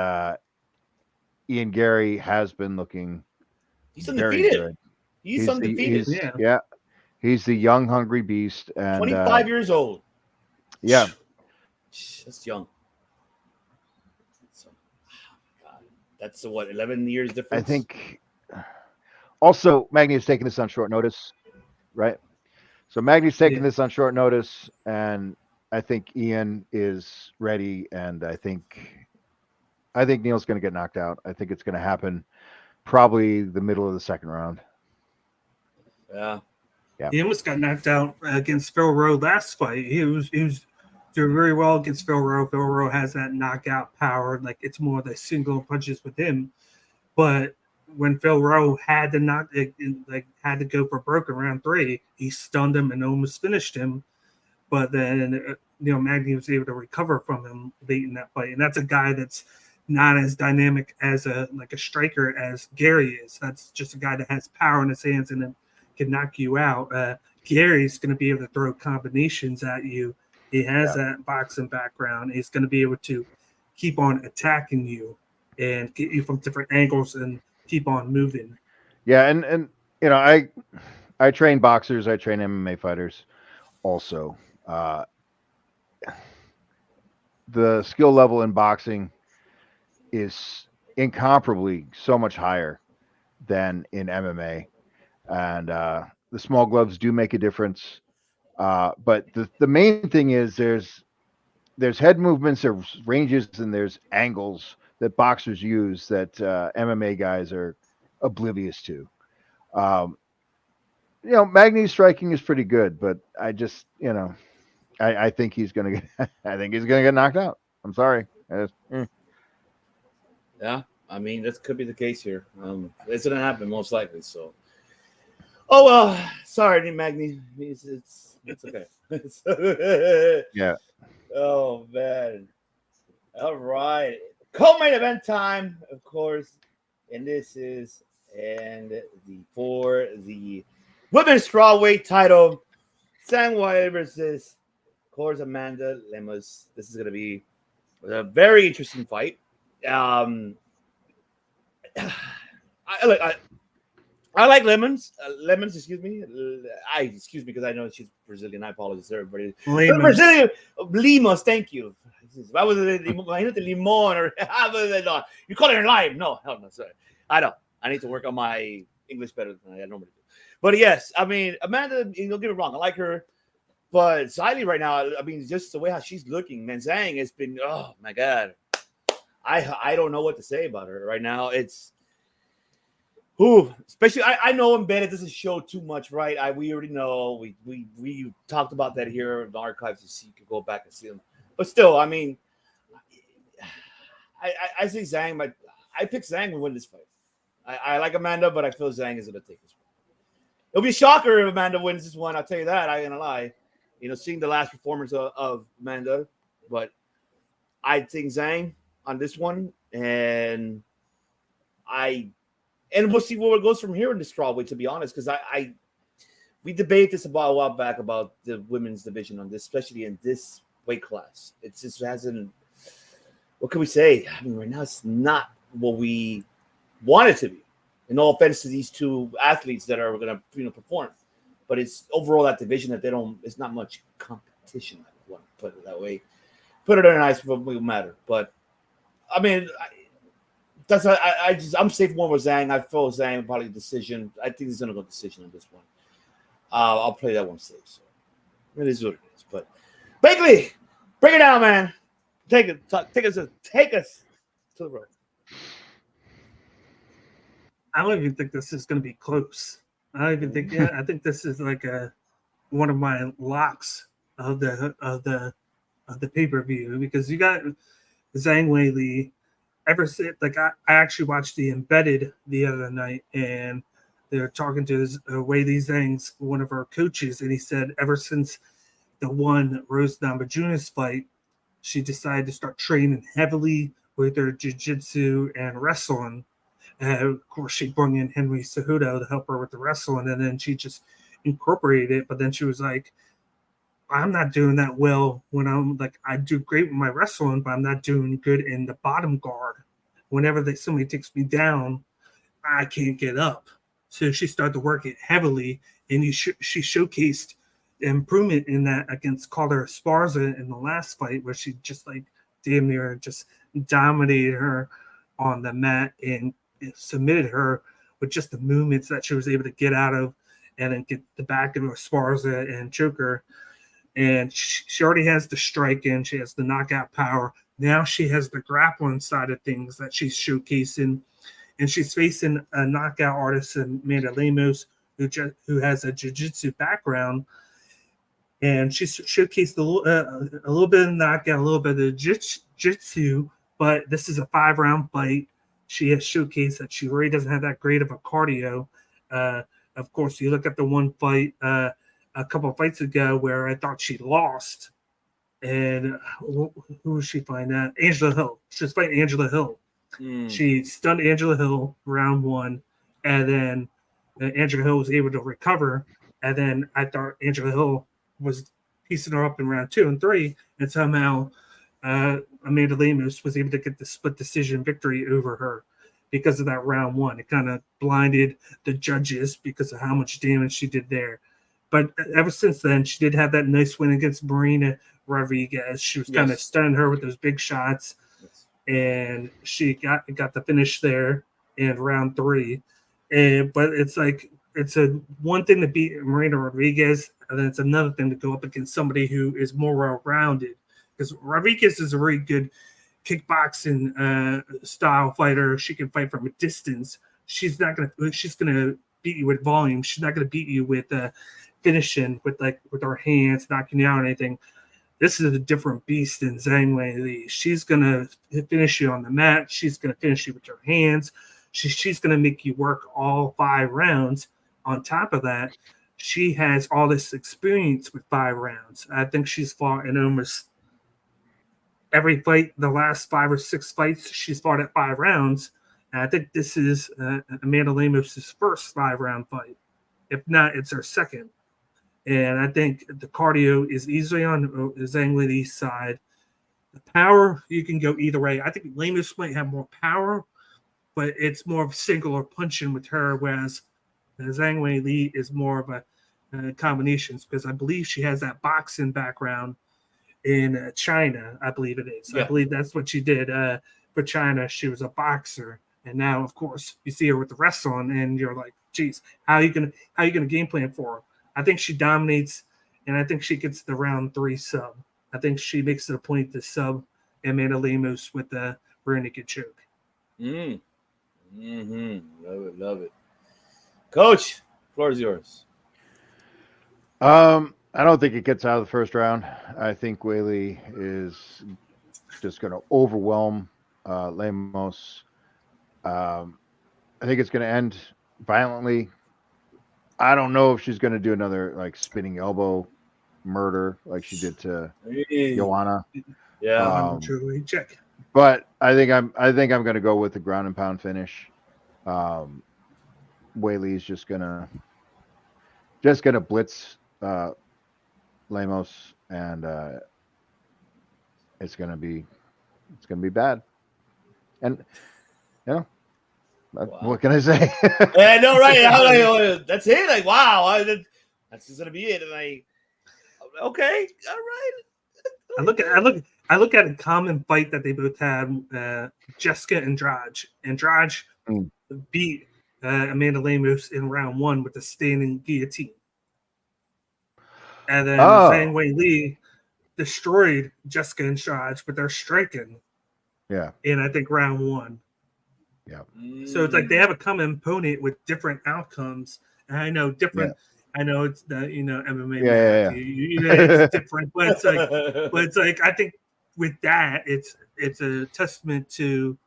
Ian Gary has been looking He's very undefeated. good. He's undefeated. Yeah. He's the young, hungry beast, and 25 years old. yeah, That's young. So, God, that's what, 11 years difference? I think. Also, Magny is taking this on short notice, right? So Magny's taking this on short notice, and I think Ian is ready, and I think Neil's going to get knocked out. I think it's going to happen probably the middle of the second round. Yeah. He almost got knocked out against Phil Rowe last fight. He was doing very well against Phil Rowe. Phil Rowe has that knockout power. Like, it's more the single punches with him. But when Phil Rowe had to go for broke in round 3, he stunned him and almost finished him. But then Magny was able to recover from him late in that fight, and that's a guy that's not as dynamic as a striker as Gary is. That's just a guy that has power in his hands and then can knock you out. Gary's going to be able to throw combinations at you. He has that boxing background. He's going to be able to keep on attacking you and get you from different angles and keep on moving. Yeah, and I train boxers, I train MMA fighters also. The skill level in boxing is incomparably so much higher than in MMA, and the small gloves do make a difference. But the main thing is there's head movements, there's ranges, and there's angles that boxers use that MMA guys are oblivious to. Magny's striking is pretty good, but I just, I think he's gonna get knocked out. I'm sorry. Yeah, I mean, that could be the case here. It's gonna happen most likely. So, oh well, sorry, Magny. It's okay. Yeah. Oh man. All right. Co-main event time, of course, and this is for the women's strawweight title, Zhang Weili versus, of course, Amanda Lemos. This is going to be a very interesting fight. I like Lemons. Excuse me. Excuse me because I know she's Brazilian. I apologize to everybody. Brazilian Limos. Thank you. Why was it limon or no? You call it lime? No, hell no. Sorry. I know. I need to work on my English better than I normally do. But yes, I mean, Amanda. Don't get me wrong. I like her, but Xylee right now. I mean, just the way how she's looking, man. Zhang has been. Oh my god. I don't know what to say about her right now. It's. Especially I know in bed it doesn't show too much, right? We already know. We talked about that here in the archives. You can go back and see them. But still, I mean, I see Zhang, but I pick Zhang to win this fight. I like Amanda, but I feel Zhang is going to take this one. It'll be a shocker if Amanda wins this one. I'll tell you that. I ain't gonna lie. Seeing the last performance of Amanda, but I think Zhang on this one, and we'll see where it goes from here in the strawweight. To be honest, because we debated this about a while back about the women's division on this, especially in this weight class. It just hasn't. What can we say? I mean, right now it's not what we want it to be. And no offense to these two athletes that are going to perform, but it's overall that division that they don't. It's not much competition. I want to put it that way. Put it in a nice matter, but I mean. I'm safe one with Zhang. I feel Zhang probably decision. I think he's gonna go decision on this one. I'll play that one safe. So it is what it is. But Bakley, break it down, man. Take us to the road. I don't even think this is gonna be close. I don't even think. Yeah, I think this is like one of my locks of the pay-per-view because you got Zhang Weili. Ever since, I actually watched the Embedded the other night, and they were talking to Weili Zhang's one of our coaches, and he said ever since the one Rose Namajunas fight, she decided to start training heavily with her jiu-jitsu and wrestling. Of course, she brought in Henry Cejudo to help her with the wrestling, and then she just incorporated it. But then she was like, I'm not doing that well when I'm like, I do great with my wrestling, but I'm not doing good in the bottom guard. Whenever somebody takes me down, I can't get up. So she started to work it heavily, and she showcased improvement in that against Calder Esparza in the last fight, where she just like damn near just dominated her on the mat and submitted her with just the movements that she was able to get out of, and then get the back of Esparza and choke her. And she already has the striking, she has the knockout power. Now she has the grappling side of things that she's showcasing, and she's facing a knockout artist, Amanda Lemos, who has a jiu-jitsu background, and she's showcased a little bit of knockout, a little bit of jiu-jitsu, but this is a 5-round fight. She has showcased that she really doesn't have that great of a cardio. Of course, you look at the one fight a couple of fights ago where I thought she lost, and who was she fighting? Angela Hill. She was fighting Angela Hill. She stunned Angela Hill round 1, and then Angela Hill was able to recover, and then I thought Angela Hill was piecing her up in round 2 and 3, and somehow Amanda Lemos was able to get the split decision victory over her because of that round 1. It kind of blinded the judges because of how much damage she did there. But ever since then, she did have that nice win against Marina Rodriguez. She was kind of stunning her with those big shots, and she got the finish there in round 3. But it's like, it's a one thing to beat Marina Rodriguez, and then it's another thing to go up against somebody who is more well-rounded. Because Rodriguez is a very good kickboxing style fighter. She can fight from a distance. She's gonna beat you with volume. She's not gonna beat you with finishing with her hands, knocking you out or anything. This is a different beast than Zhang Weili. She's gonna finish you on the mat. She's gonna finish you with her hands. She's gonna make you work all 5 rounds. On top of that, she has all this experience with 5 rounds. I think she's fought in almost every fight, the last 5 or 6 fights, she's fought at 5 rounds. And I think this is Amanda Lemos' first 5-round fight. If not, it's her second. And I think the cardio is easily on Zhang Weili's side. The power, you can go either way. I think Lemos might have more power, but it's more of singular punching with her, whereas Zhang Weili is more of a combinations, because I believe she has that boxing background in China, I believe it is. Yeah. I believe that's what she did for China. She was a boxer, and now, of course, you see her with the wrestling, and you're like, geez, how are you gonna game plan for her? I think she dominates, and I think she gets the round 3 sub. I think she makes it a point to sub Amanda Lemos with the rear naked choke. Love it. Coach, floor is yours. I don't think it gets out of the first round. I think Weili is just going to overwhelm Lemos. I think it's going to end violently. I don't know if she's going to do another like spinning elbow murder like she did to Joanna. Yeah, check. But I think I'm going to go with the ground and pound finish. Weili's just gonna blitz Lemos, and it's gonna be bad. And you know, what can I say? Yeah, I know, right? That's it. Like, wow, that's just gonna be it. And okay, all right. I look at a common fight that they both had. Jessica and Andrade. Andrade beat Amanda Lemos in round 1 with the standing guillotine. And then Zhang Weili destroyed Jessica Andrade with their striking. Yeah. In, I think, round 1. Yeah. So it's like they have a common opponent with different outcomes. And I know different. Yeah. I know it's the MMA. Yeah. It's different, but it's like I think with that, it's a testament to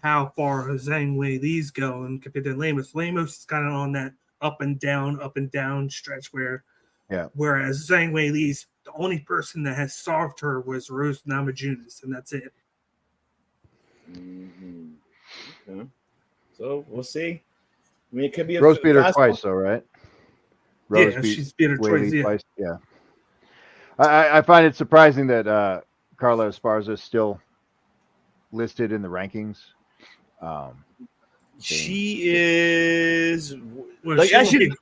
how far Zhang Weili's going compared to Lemos. Lemos is kind of on that up and down stretch whereas Zhang Weili's the only person that has solved her was Rose Namajunas, and that's it. Okay. So we'll see. I mean, it could be Rose beat her twice, though, right? She's beat her twice. Yeah. I find it surprising that Carla Esparza is still listed in the rankings. She is Well, like actually.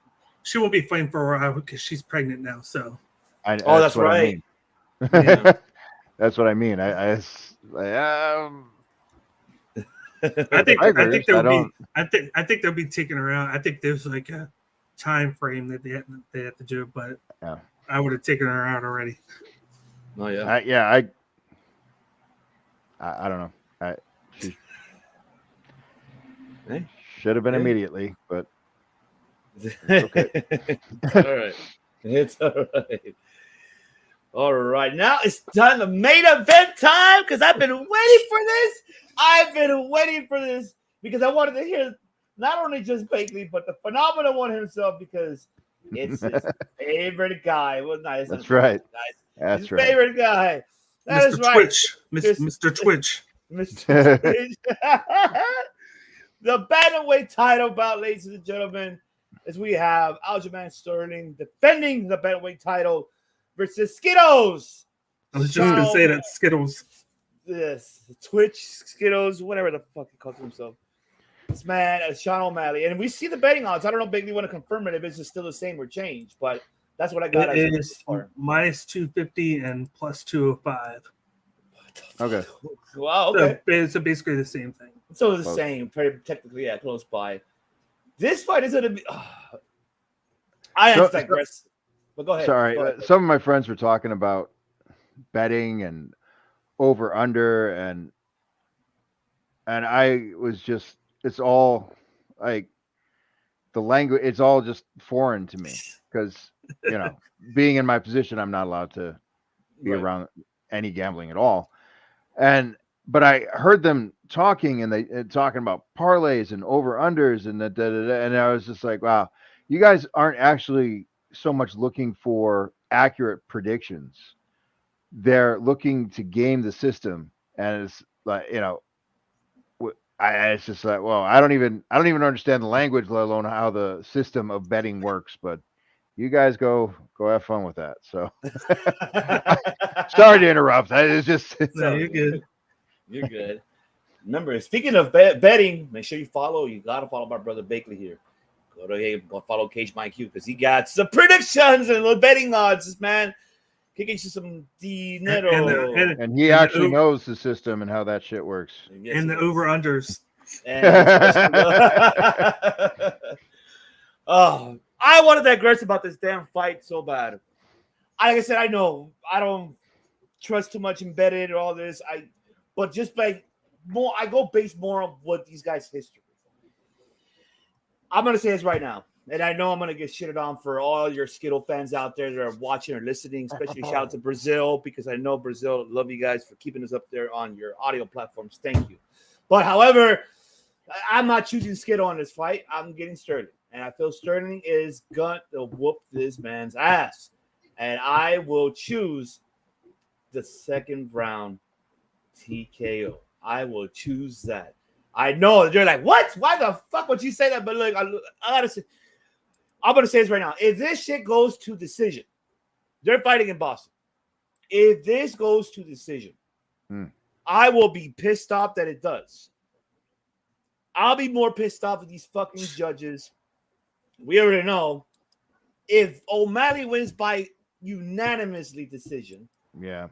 she won't be fighting for a while because she's pregnant now. So. That's what right. I mean. Yeah. That's what I mean. I think Tigers, I think they'll be taking her out. I think there's like a time frame that they have to do it, but yeah. I would have taken her out already. Oh yeah. I don't know. She Hey. should have been Hey. immediately, but it's okay. It's all right. It's all right. All right. Now it's time, the main event time, because I've been waiting for this. I've been waiting for this because I wanted to hear not only just Bakley, but the phenomenal one himself, because it's his favorite guy. Well, nice. That's right. That's his favorite guy. That Mr. is right. Twitch. Mr. Twitch. Mr. Twitch. The bantamweight title bout, ladies and gentlemen, as we have Aljamain Sterling defending the bantamweight title versus Skittles. I was just gonna say that Skittles. Yes, Twitch, Skittles, whatever the fuck he calls himself. This man, Sean O'Malley, and we see the betting odds. I don't know if Bakley want to confirm it if it's still the same or changed, but that's what I got. It is minus 250 and plus 205. Okay. Wow. Okay. So basically the same thing. So it's the same, pretty technically, yeah, close by. This fight is gonna be. I digress. But go ahead. Sorry, go ahead. Some of my friends were talking about betting and over under, and I was just, it's all like the language. It's all just foreign to me because being in my position, I'm not allowed to be around any gambling at all. But I heard them talking, and they talking about parlays and over unders and and I was just like, wow, you guys aren't actually so much looking for accurate predictions. They're looking to game the system, and it's like, it's just like, well, I don't even understand the language, let alone how the system of betting works. But you guys go have fun with that. So sorry to interrupt. It's just no, you're good. You're good. Remember, speaking of betting, make sure you follow. You gotta follow my brother Bakley here. Go follow Cage My IQ, because he got some predictions and the betting odds. This man can get you some dinero. And he actually knows the system and how that shit works. Yes, and the over unders. Oh, I wanted to digress about this damn fight so bad. Like I said, I know I don't trust too much in betting or all this. But just like more, I go based more on what these guys' history. I'm gonna say this right now, and I know I'm gonna get shitted on for all your Skittle fans out there that are watching or listening. Especially shout out to Brazil, because I know Brazil love you guys for keeping us up there on your audio platforms. Thank you. But however, I'm not choosing Skittle on this fight. I'm getting Sterling, and I feel Sterling is going to whoop this man's ass, and I will choose the second round TKO. I will choose that. I know you're like, what? Why the fuck would you say that? But look, I gotta say, I'm gonna say this right now. If this shit goes to decision, they're fighting in Boston. If this goes to decision, I will be pissed off that it does. I'll be more pissed off at these fucking judges. We already know if O'Malley wins by unanimously decision,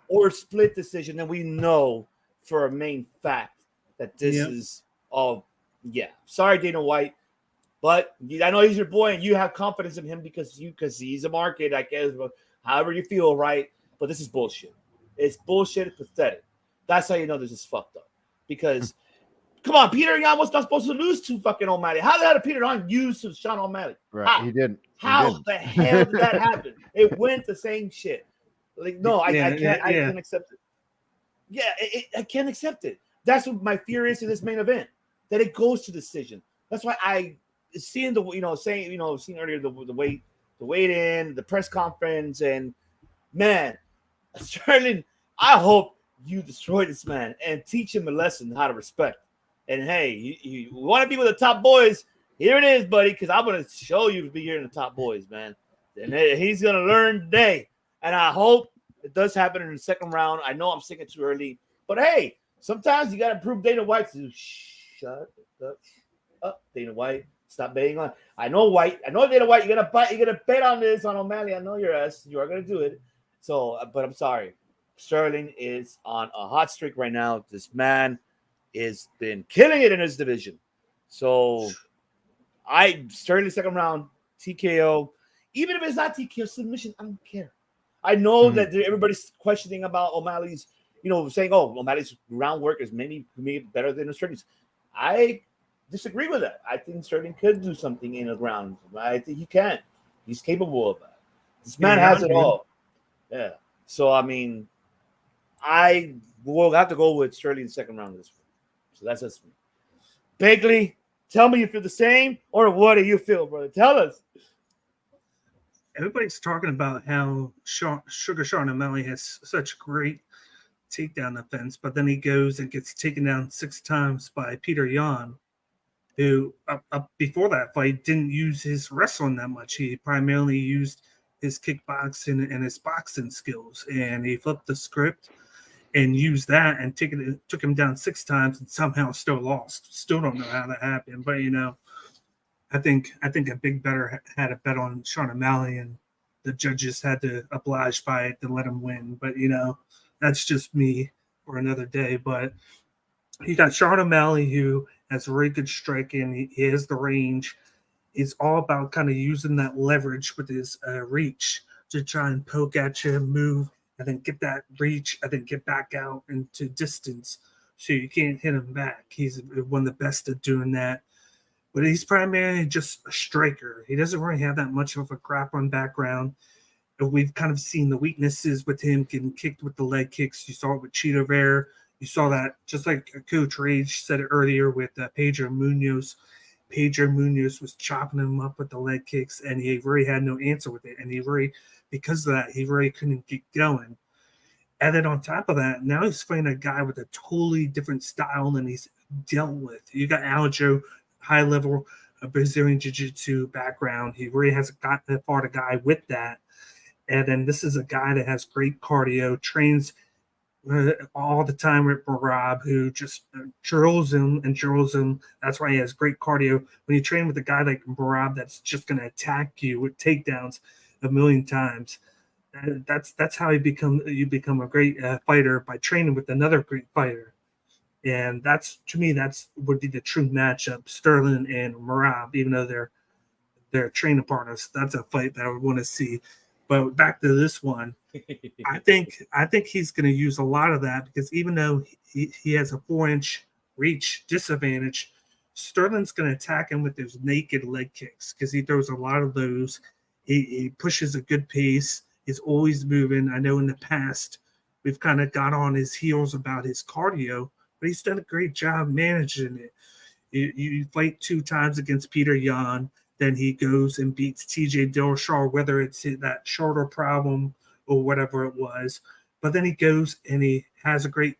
or split decision, then we know for a main fact that this is all, sorry, Dana White, but I know he's your boy and you have confidence in him because he's a market, I guess, however you feel, right? But this is bullshit. It's bullshit. It's pathetic. That's how you know this is fucked up. Because, come on, Peter Yan was not supposed to lose to fucking O'Malley. How the hell did Peter Yan use to Sean O'Malley? Right, How? he didn't. How the hell did that happen? It went the same shit. Like, no, I can't accept it. Yeah, I can't accept it. That's what my fear is in this main event, that it goes to decision. That's why I seeing seeing earlier the weigh in, the press conference, and man, Sterling, I hope you destroy this man and teach him a lesson how to respect. And hey, you want to be with the top boys? Here it is, buddy, because I'm gonna show you to be here in the top boys, man. And he's gonna learn today. And I hope It does happen in the second round. I know I'm saying it too early, but hey, sometimes you got to prove Dana White to shut up, Dana White. Stop betting on. I know Dana White. You're gonna bet on this on O'Malley. I know your ass. You are gonna do it. So, but I'm sorry. Sterling is on a hot streak right now. This man has been killing it in his division. So, Sterling second round TKO. Even if it's not TKO submission, I don't care. I know that everybody's questioning about O'Malley's, saying, "Oh, O'Malley's groundwork is maybe better than Sterling's." I disagree with that. I think Sterling could do something in the ground. I think he can. He's capable of that. This man has it all. Yeah. So I mean, I will have to go with Sterling in the second round of this one. So that's just me. Bagley, tell me you feel the same, or what do you feel, brother? Tell us. Everybody's talking about how Sugar Sean O'Malley has such great takedown offense, but then he goes and gets taken down 6 times by Peter Yan, who up before that fight didn't use his wrestling that much. He primarily used his kickboxing and his boxing skills, and he flipped the script and used that and took him down 6 times and somehow still lost. Still don't know how that happened, but I think a big better had a bet on Sean O'Malley, and the judges had to oblige by it to let him win. But that's just me for another day. But you got Sean O'Malley, who has very good striking. He has the range. He's all about kind of using that leverage with his reach to try and poke at you, move, and then get that reach, and then get back out into distance so you can't hit him back. He's one of the best at doing that. But he's primarily just a striker. He doesn't really have that much of a grappling background. We've kind of seen the weaknesses with him getting kicked with the leg kicks. You saw it with Cheeto Bear. You saw that just like Coach Rage said it earlier with Pedro Munoz. Pedro Munoz was chopping him up with the leg kicks, and he really had no answer with it. And because of that, he really couldn't get going. And then on top of that, now he's fighting a guy with a totally different style than he's dealt with. You got Aljo, high-level Brazilian Jiu-Jitsu background. He really hasn't got that far a guy with that. And then this is a guy that has great cardio, trains all the time with Barab, who just drills him. That's why he has great cardio. When you train with a guy like Barab that's just going to attack you with takedowns a million times, that's how you become a great fighter, by training with another great fighter. And to me, that's would be the true matchup, Sterling and Merab, even though they're training partners. That's a fight that I would want to see. But back to this one, I think he's going to use a lot of that, because even though he has a 4-inch reach disadvantage, Sterling's going to attack him with those naked leg kicks, because he throws a lot of those. He pushes a good pace. He's always moving. I know in the past we've kind of got on his heels about his cardio, but he's done a great job managing it. You fight 2 times against Peter Yan, then he goes and beats TJ Dillashaw, whether it's that shoulder problem or whatever it was. But then he goes and he has a great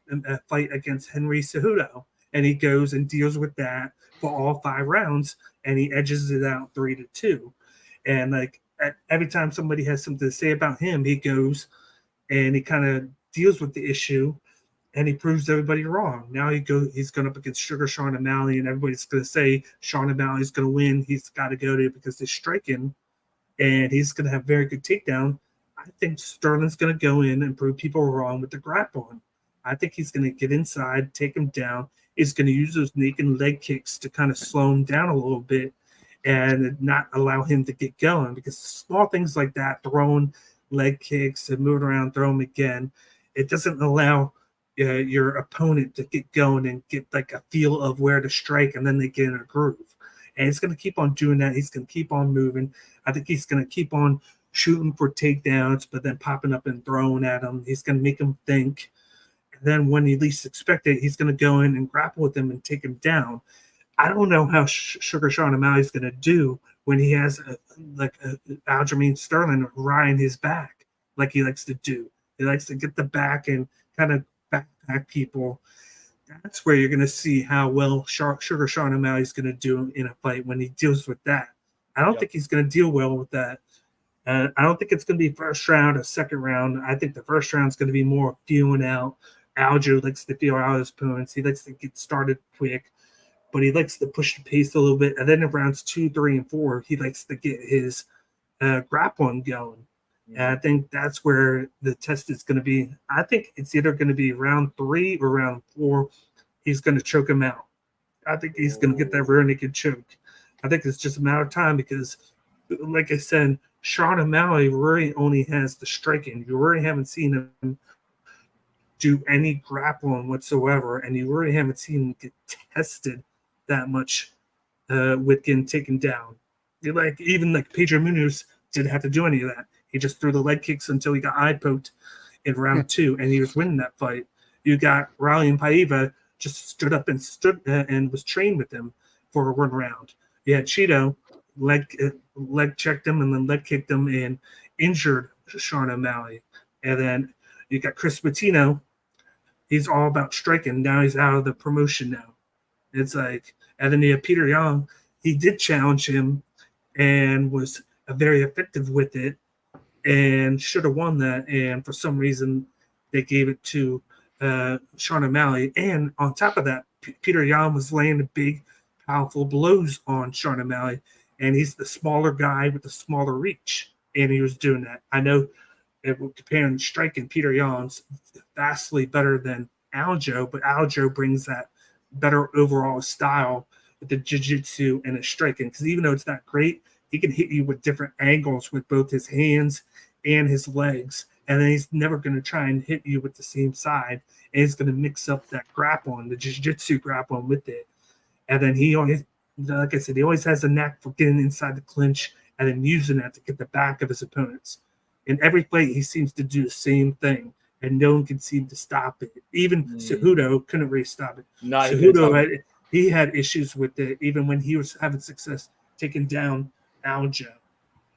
fight against Henry Cejudo, and he goes and deals with that for all 5 rounds, and he edges it out 3-2. And like every time somebody has something to say about him, he goes and he kind of deals with the issue, and he proves everybody wrong. Now he's going up against Sugar Sean O'Malley, and everybody's going to say Sean O'Malley's going to win. He's got to go there because they're striking, and he's going to have very good takedown. I think Sterling's going to go in and prove people wrong with the grappling. I think he's going to get inside, take him down. He's going to use those naked leg kicks to kind of slow him down a little bit and not allow him to get going, because small things like that, throwing leg kicks and moving around, throw them again, it doesn't allow your opponent to get going and get like a feel of where to strike, and then they get in a groove. And he's going to keep on doing that. He's going to keep on moving. I think he's going to keep on shooting for takedowns, but then popping up and throwing at him. He's going to make him think. And then when he least expect it, he's going to go in and grapple with him and take him down. I don't know how Sugar Sean O'Malley is going to do when he has Aljamain Sterling riding his back like he likes to do. He likes to get the back and kind of backpack people. That's where you're going to see how well Sugar Sean O'Malley is going to do in a fight when he deals with that. I don't think he's going to deal well with that. I don't think it's going to be first round or second round. I think the first round is going to be more feeling out. Aljo likes to feel out his opponents. He likes to get started quick, but he likes to push the pace a little bit. And then in rounds 2, 3, and 4, he likes to get his grappling going. And I think that's where the test is going to be. I think it's either going to be round 3 or round 4. He's going to choke him out. I think he's going to get that rear naked choke. I think it's just a matter of time because, like I said, Sean O'Malley really only has the striking. You really haven't seen him do any grappling whatsoever, and you really haven't seen him get tested that much with getting taken down. Even like Pedro Munoz didn't have to do any of that. He just threw the leg kicks until he got eye poked in round 2, and he was winning that fight. You got Raleigh Paiva just stood up and was trained with him for 1 round. You had Cheeto leg checked him and then leg kicked him and injured Sean O'Malley. And then you got Chris Patino. He's all about striking. Now he's out of the promotion now. It's like, and then you have Peter Young. He did challenge him and was very effective with it and should have won that. And for some reason, they gave it to Sean O'Malley. And on top of that, Peter Young was laying the big, powerful blows on Sean O'Malley. And he's the smaller guy with the smaller reach. And he was doing that. I know comparing striking, Peter Young's vastly better than Aljo, but Aljo brings that better overall style with the jiu-jitsu and his striking. Because even though it's not great, he can hit you with different angles with both his hands and his legs. And then he's never going to try and hit you with the same side. And he's going to mix up that grappling, the jiu-jitsu grappling with it. And then he always, like I said, he always has a knack for getting inside the clinch and then using that to get the back of his opponents. In every fight, he seems to do the same thing, and no one can seem to stop it. Even Cejudo couldn't really stop it. Cejudo had issues with it, even when he was having success taking down Aljo.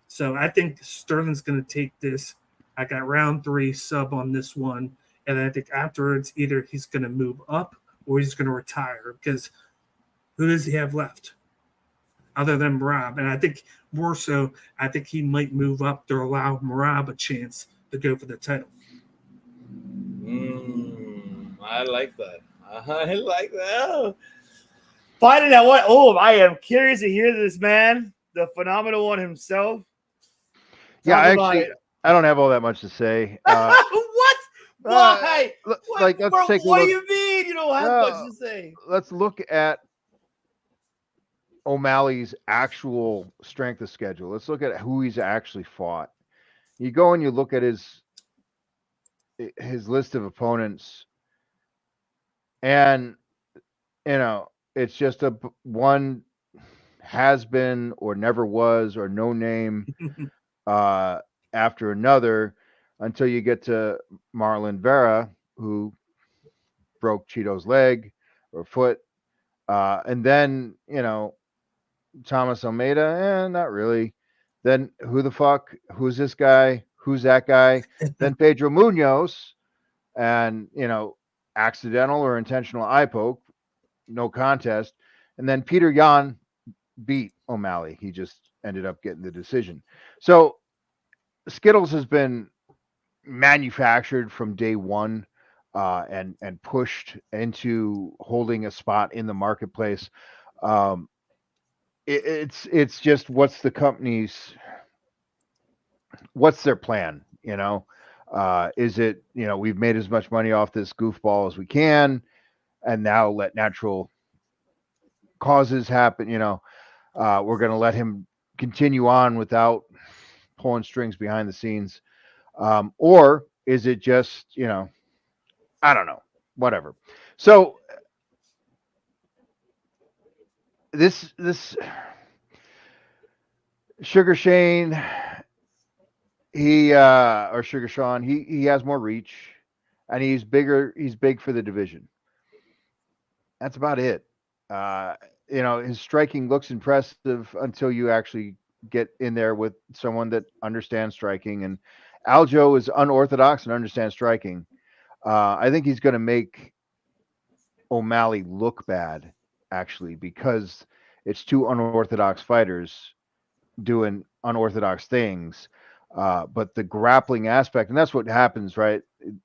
So I think Sterling's going to take this. I got round 3 sub on this one, and I think afterwards either he's going to move up or he's going to retire because who does he have left other than Merab? And I think more so, I think he might move up to allow Merab a chance to go for the title. I like that. I like that. Finding out what? Oh, I am curious to hear this, man. The phenomenal one himself. Yeah, I don't have all that much to say. What? Why? Let's take a what look. do you mean you don't have much to say? Let's look at O'Malley's actual strength of schedule. Let's look at who he's actually fought. You go and you look at his list of opponents, and it's just one has been or never was or no name after another until you get to Marlon Vera, who broke Cheeto's leg or foot, and then Thomas Almeida, not really. Then who the fuck? Who's this guy? Who's that guy? Then Pedro Munoz, and accidental or intentional eye poke, no contest. And then Peter Yan beat O'Malley. He just ended up getting the decision. So Skittles has been manufactured from day one and pushed into holding a spot in the marketplace. It's just what's their plan? Is it we've made as much money off this goofball as we can, and now let natural causes happen. We're going to let him continue on without pulling strings behind the scenes, or is it just I don't know, whatever. So this Sugar Shane, or Sugar Sean, he has more reach, and he's bigger. He's big for the division. That's about it. His striking looks impressive until you actually get in there with someone that understands striking. And Aljo is unorthodox and understands striking. I think he's going to make O'Malley look bad, actually, because it's two unorthodox fighters doing unorthodox things. But the grappling aspect, and that's what happens, right?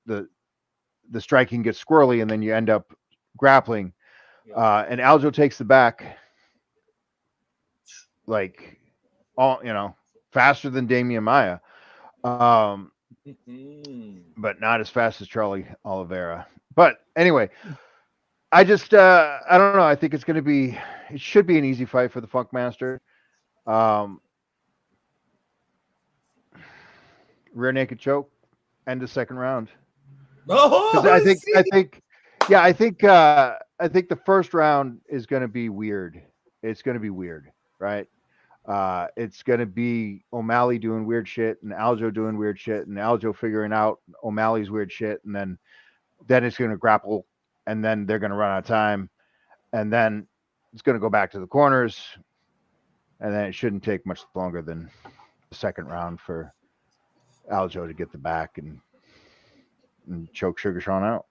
The striking gets squirrely, and then you end up grappling. And Aljo takes the back, like, faster than Damian Maia, but not as fast as Charlie Oliveira. But anyway, I don't know. I think it should be an easy fight for the Funk Master. Rear naked choke, end the second round. Oh, I think the first round is going to be weird. It's going to be weird, right? It's going to be O'Malley doing weird shit and Aljo doing weird shit and Aljo figuring out O'Malley's weird shit, and then it's going to grapple, and then they're going to run out of time, and then it's going to go back to the corners, and then it shouldn't take much longer than the second round for Aljo to get the back and choke Sugar Sean out.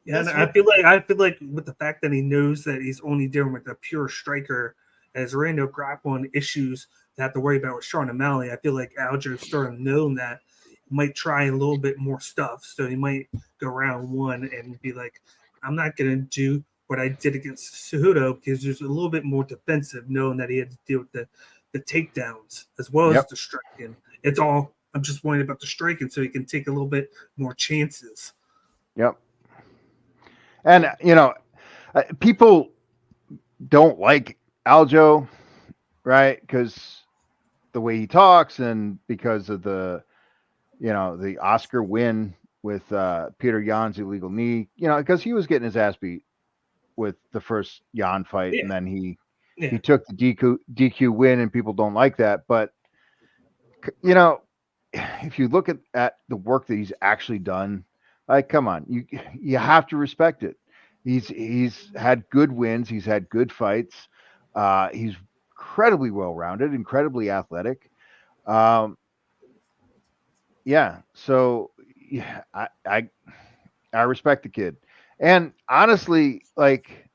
Yeah, and I feel like with the fact that he knows that he's only dealing with a pure striker, as there ain't no grappling issues to have to worry about with Sean O'Malley, I feel like Aljo's starting to know that he might try a little bit more stuff. So he might go round one and be like, I'm not going to do what I did against Cejudo, because there's a little bit more defensive, knowing that he had to deal with the takedowns as well as the striking. I'm just worried about the striking, so he can take a little bit more chances. Yep. And, people don't like Aljo, right? Because the way he talks, and because of the Oscar win with Peter Yan's illegal knee, because he was getting his ass beat with the first Yan fight, and then he took the DQ win, and people don't like that. But, if you look at the work that he's actually done, like, come on, you have to respect it. He's had good wins. He's had good fights. He's incredibly well-rounded, incredibly athletic. So I respect the kid. And honestly, like,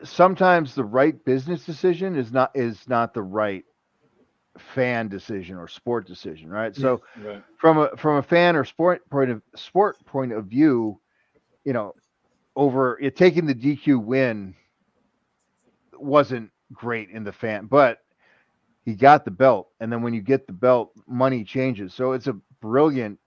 sometimes the right business decision is not the right fan decision or sport decision, right? So from a fan or sport point of view, over taking the DQ win wasn't great in the fan, but he got the belt, and then when you get the belt, money changes. So it's a brilliant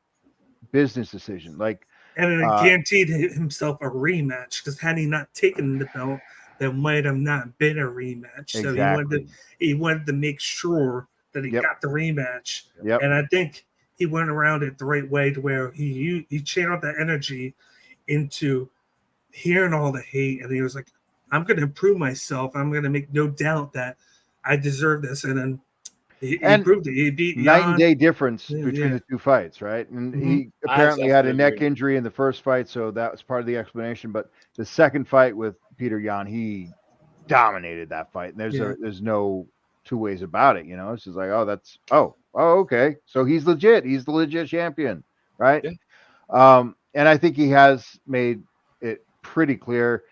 business decision. Like, and it guaranteed himself a rematch, because had he not taken the belt, there might have not been a rematch. Exactly. So he wanted to make sure that he got the rematch. Yep. And I think he went around it the right way, to where he channeled that energy into hearing all the hate, and he was like, I'm going to improve myself. I'm going to make no doubt that I deserve this. And then he proved it. He beat night Yan. and day difference between the two fights, right? And he apparently had a neck injury in the first fight, so that was part of the explanation. But the second fight with Peter Yan, he dominated that fight, and there's no two ways about it. It's just like, okay, so he's legit. He's the legit champion, right? And I think he has made it pretty clear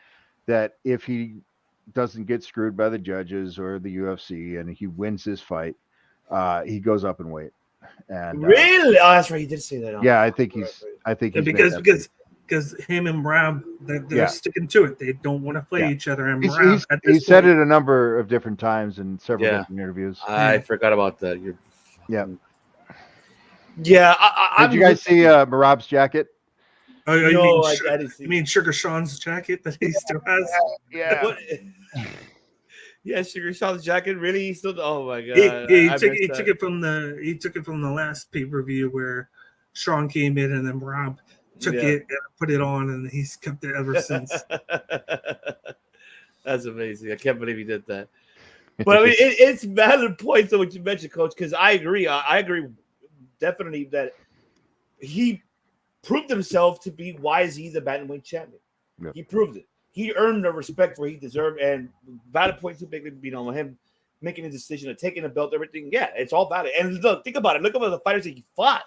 that if he doesn't get screwed by the judges or the UFC and he wins this fight, he goes up in weight. And really, that's right. He did say that. I think he's because him and Rob, they're sticking to it. They don't want to play each other. And he said it a number of different times in several different interviews. I forgot about that. Did I you guys see Marab's jacket? Oh, no, I didn't see. You mean Sugar Sean's jacket that he still has? Yeah. Yeah, Sugar Sean's jacket. Really? He still? Oh my god! He took it from the last pay-per-view where Sean came in, and then Rob took it and put it on, and he's kept it ever since. That's amazing. I can't believe he did that. But I mean, it's valid points on what you mentioned, Coach, because I agree. I agree definitely that he proved himself to be why is he the bantamweight champion. Yep. He proved it. He earned the respect where he deserved, and valid points too big to be on him making a decision of taking the belt, everything. Yeah, it's all valid. And look, think about it. Look at the fighters that he fought.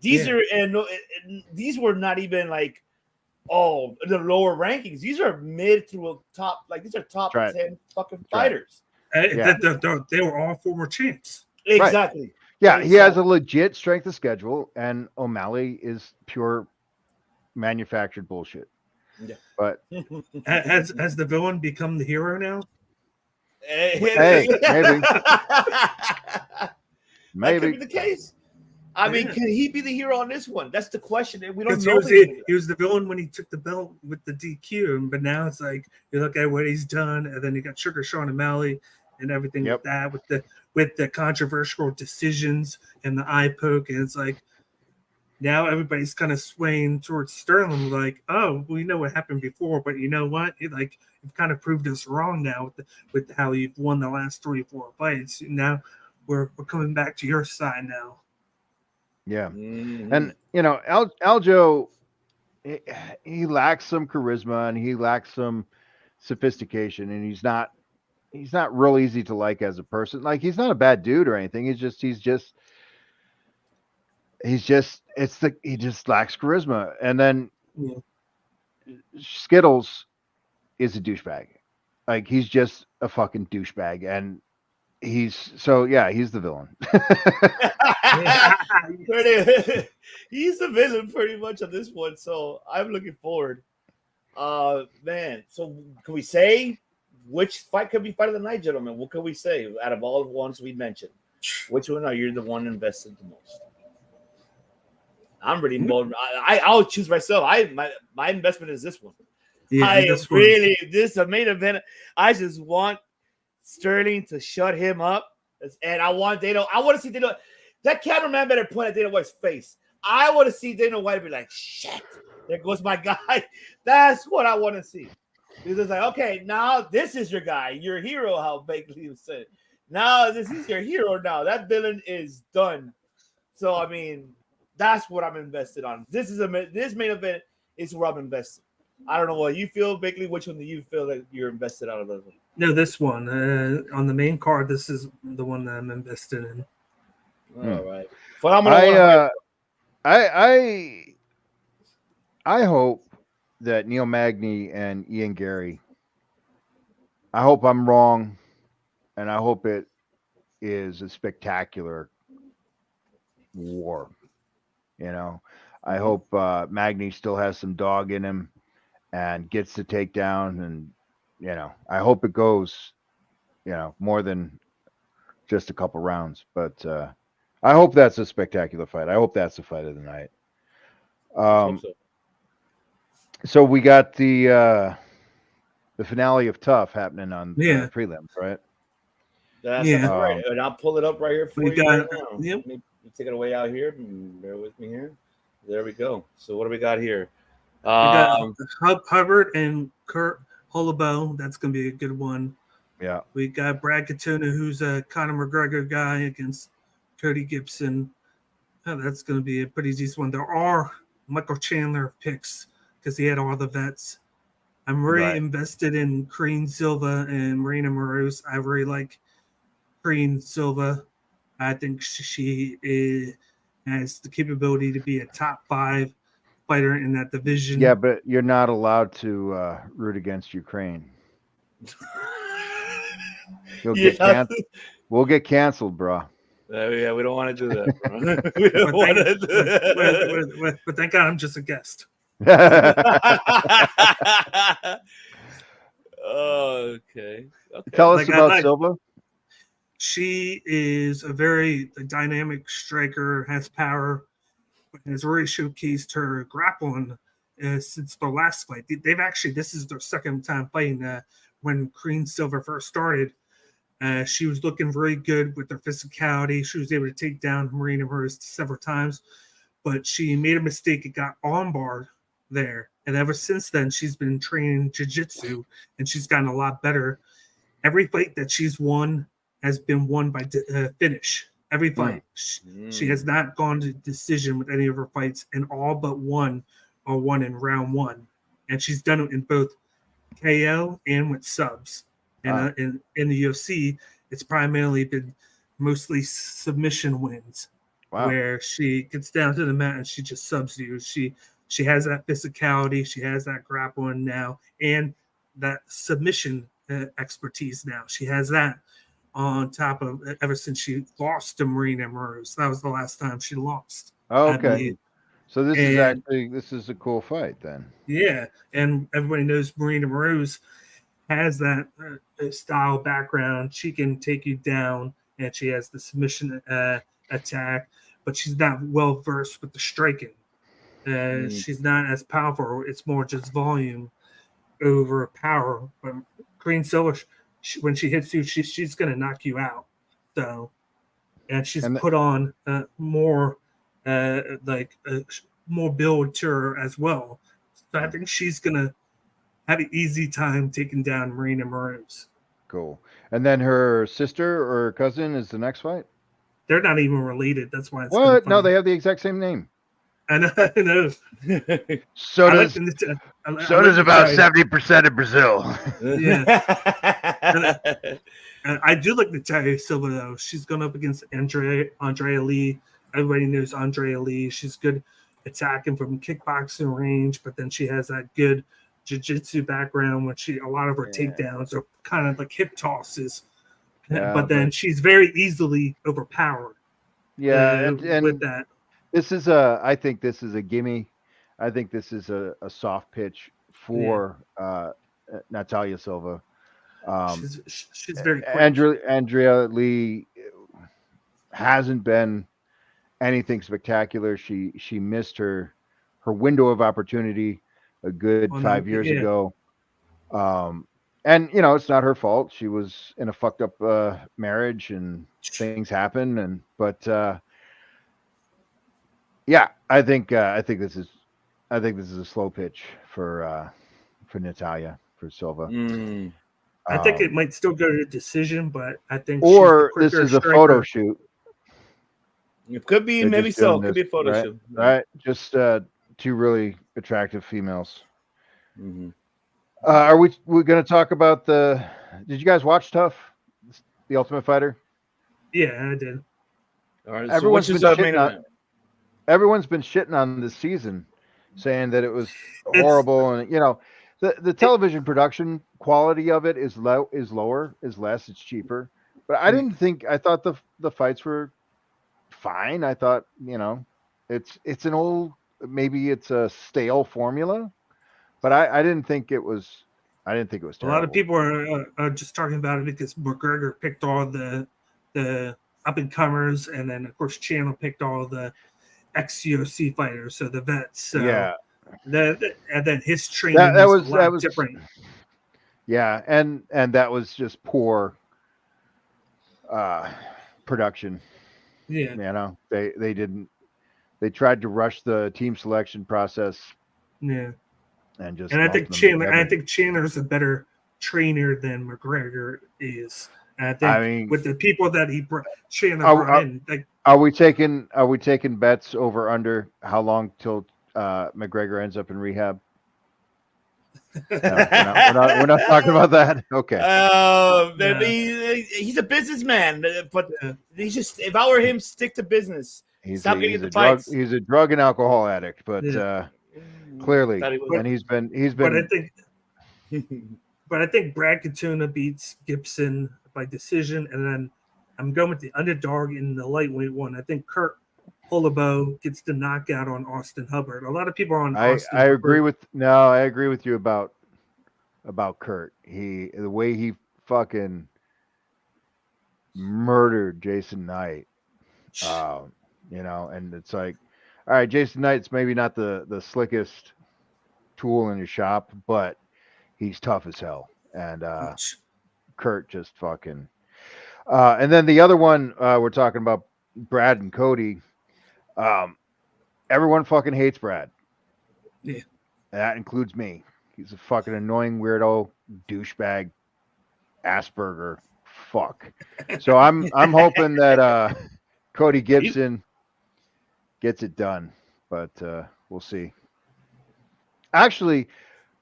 These these were not even like the lower rankings. These are mid to top, like these are top 10 fucking fighters. Yeah. They were all former champs. Exactly. Yeah, he has a legit strength of schedule, and O'Malley is pure manufactured bullshit. Yeah. But Has the villain become the hero now? hey, maybe. That Maybe. could be the case. I mean, can he be the hero on this one? That's the question. And we don't know. He was the villain when he took the belt with the DQ, but now it's like you look at what he's done, and then you got Sugar Sean O'Malley and everything with that, with the controversial decisions and the eye poke, and it's like now everybody's kind of swaying towards Sterling, like, oh, we know what happened before, but you know what? You've kind of proved us wrong now with how you've won the last 3-4 fights. Now we're coming back to your side now. Yeah. And, you know, Aljo, he lacks some charisma and he lacks some sophistication, and he's not real easy to like as a person. Like, he's not a bad dude or anything. He just lacks charisma. And then Skittles is a douchebag. Like, he's just a fucking douchebag. And he's the villain. He's the villain pretty much on this one, so I'm looking forward. Man, so can we say which fight could be fight of the night, gentlemen? What can we say out of all the ones we mentioned? Which one are you the one invested the most? I'm really involved. I'll choose myself. My investment is this one. This is a main event. I just want Sterling to shut him up, and I want to see Dana. That cameraman better point at Dana White's face. I want to see Dana White be like, shit, there goes my guy. That's what I want to see. Because it's like, okay, now this is your guy, your hero, how Bakley said. Now this is your hero now. That villain is done. So, I mean, that's what I'm invested on. This main event is where I'm invested. I don't know what you feel, Bakley. Which one do you feel that you're invested out of those? No, this one. On the main card, this is the one that I'm invested in. All right. Phenomenal. I hope that Neil Magny and Ian Gary, I hope I'm wrong, and I hope it is a spectacular war. You know, I hope Magny still has some dog in him and gets the takedown, and you know, I hope it goes, you know, more than just a couple rounds. But I hope that's a spectacular fight. I hope that's the fight of the night. So we got the finale of Tough happening on the prelims, right? That's right. And I'll pull it up right here for you right now. Yep. Let me take it away out here. Bear with me here. There we go. So what do we got here? We got Hubbard and Kurt Holloway. That's going to be a good one. Yeah. We got Brad Katona, who's a Conor McGregor guy, against Cody Gibson. Oh, that's going to be a pretty decent one. There are Michael Chandler picks because he had all the vets. I'm really invested in Crean Silva and Marina Moros. I really like Crean Silva. I think she has the capability to be a top 5 fighter in that division. Yeah, but you're not allowed to root against Ukraine. You'll get canceled. We'll get canceled, bro. Yeah, we don't want to do that. We don't want to do that. But thank God I'm just a guest. Okay. Tell us about Silva. She is a very dynamic striker, has power, has really showcased her grappling since the last fight. This is their second time fighting. When Crean Silva first started, she was looking very good with her physicality. She was able to take down Marina Moros several times, but she made a mistake. It got armbarred there. And ever since then, she's been training jiu-jitsu, and she's gotten a lot better. Every fight that she's won has been won by finish. Every fight. She has not gone to decision with any of her fights, and all but one are won in round 1. And she's done it in both KO and with subs. And in the UFC, it's primarily been mostly submission wins, where she gets down to the mat and she just subs you. She has that physicality, she has that grappling now, and that submission expertise now. She has that on top of ever since she lost to Marina Rose. That was the last time she lost. Oh, I okay. believe. So this And is a cool fight then. yeah, and everybody knows Marina Rose has that style background. She can take you down, and she has the submission attack, but she's not well versed with the striking. She's not as powerful. It's more just volume over power. But Green Silver, when she hits you, she's going to knock you out. So, and she's put on more more build to her as well. So I think she's going to have an easy time taking down Marina Rose. Cool. And then her sister or cousin is the next fight? They're not even related. That's why it's What? funny. No, they have the exact same name. I know. So I does like about Natalia. 70% of Brazil. I do like Natalia Silva though. She's gone up against Andrea Lee. Everybody knows Andrea Lee. She's good attacking from kickboxing range, but then she has that good jiu-jitsu background when a lot of her takedowns are kind of like hip tosses. But then she's very easily overpowered. Yeah, and with that. I think this is a gimme. I think this is a soft pitch for Natalia Silva. She's very quick. Andrea Lee hasn't been anything spectacular. She missed her window of opportunity a good 5 years ago. And it's not her fault. She was in a fucked up marriage and things happen. But I think this is a slow pitch for Natalia, for Silva. I think it might still go to decision, but I think or this is a photo shoot. It could be, maybe so. It could be a photo shoot. Right. Just two really attractive females. Are we going to talk about did you guys watch Tough, The Ultimate Fighter? Yeah, I did. All right. Everyone's been shitting on this season, saying that it was horrible, and the television production quality of it is less, it's cheaper. But I thought the fights were fine. I thought, it's an old, maybe it's a stale formula, but I didn't think it was terrible. A lot of people are just talking about it because McGregor picked all the up and comers, and then of course Channel picked all the ex-UFC fighters, so the vets. So and then his training was different. Yeah, and that was just poor production. Yeah, they tried to rush the team selection process. Yeah, and I think Chandler's a better trainer than McGregor is. And I think with the people that Chandler brought in, like, are we taking bets over under how long till McGregor ends up in rehab? No, we're not talking about that. Okay. He's a businessman, but he's just, if I were him, stick to business. He's a drug and alcohol addict, but clearly, and he's been. But I think Brad Katuna beats Gibson by decision, and then I'm going with the underdog in the lightweight one. I think Kurt Holloway gets the knockout on Austin Hubbard. A lot of people are on Austin. I agree with you about Kurt. The way he fucking murdered Jason Knight. And it's like, all right, Jason Knight's maybe not the slickest tool in your shop, but he's tough as hell. And Kurt just fucking. And then the other one we're talking about, Brad and Cody. Everyone fucking hates Brad. Yeah. That includes me. He's a fucking annoying weirdo, douchebag, Asperger. Fuck. So I'm hoping that Cody Gibson gets it done, but we'll see. Actually,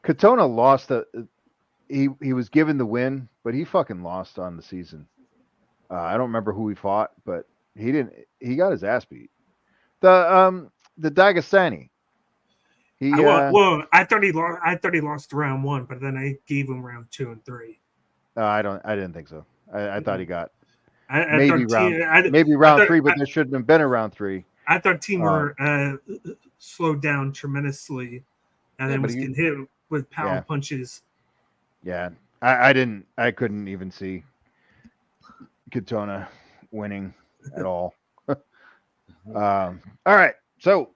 Katona lost. He was given the win, but he fucking lost on the season. I don't remember who he fought, but he didn't. He got his ass beat. The Dagestani. I thought he lost round one, but then I gave him round 2 and 3. I didn't think so. I thought he got I maybe thought Team, round 3, but there shouldn't have been a round 3. I thought Team slowed down tremendously, and then but was getting hit with power punches. Yeah, I couldn't even see Katona winning at all. All right, so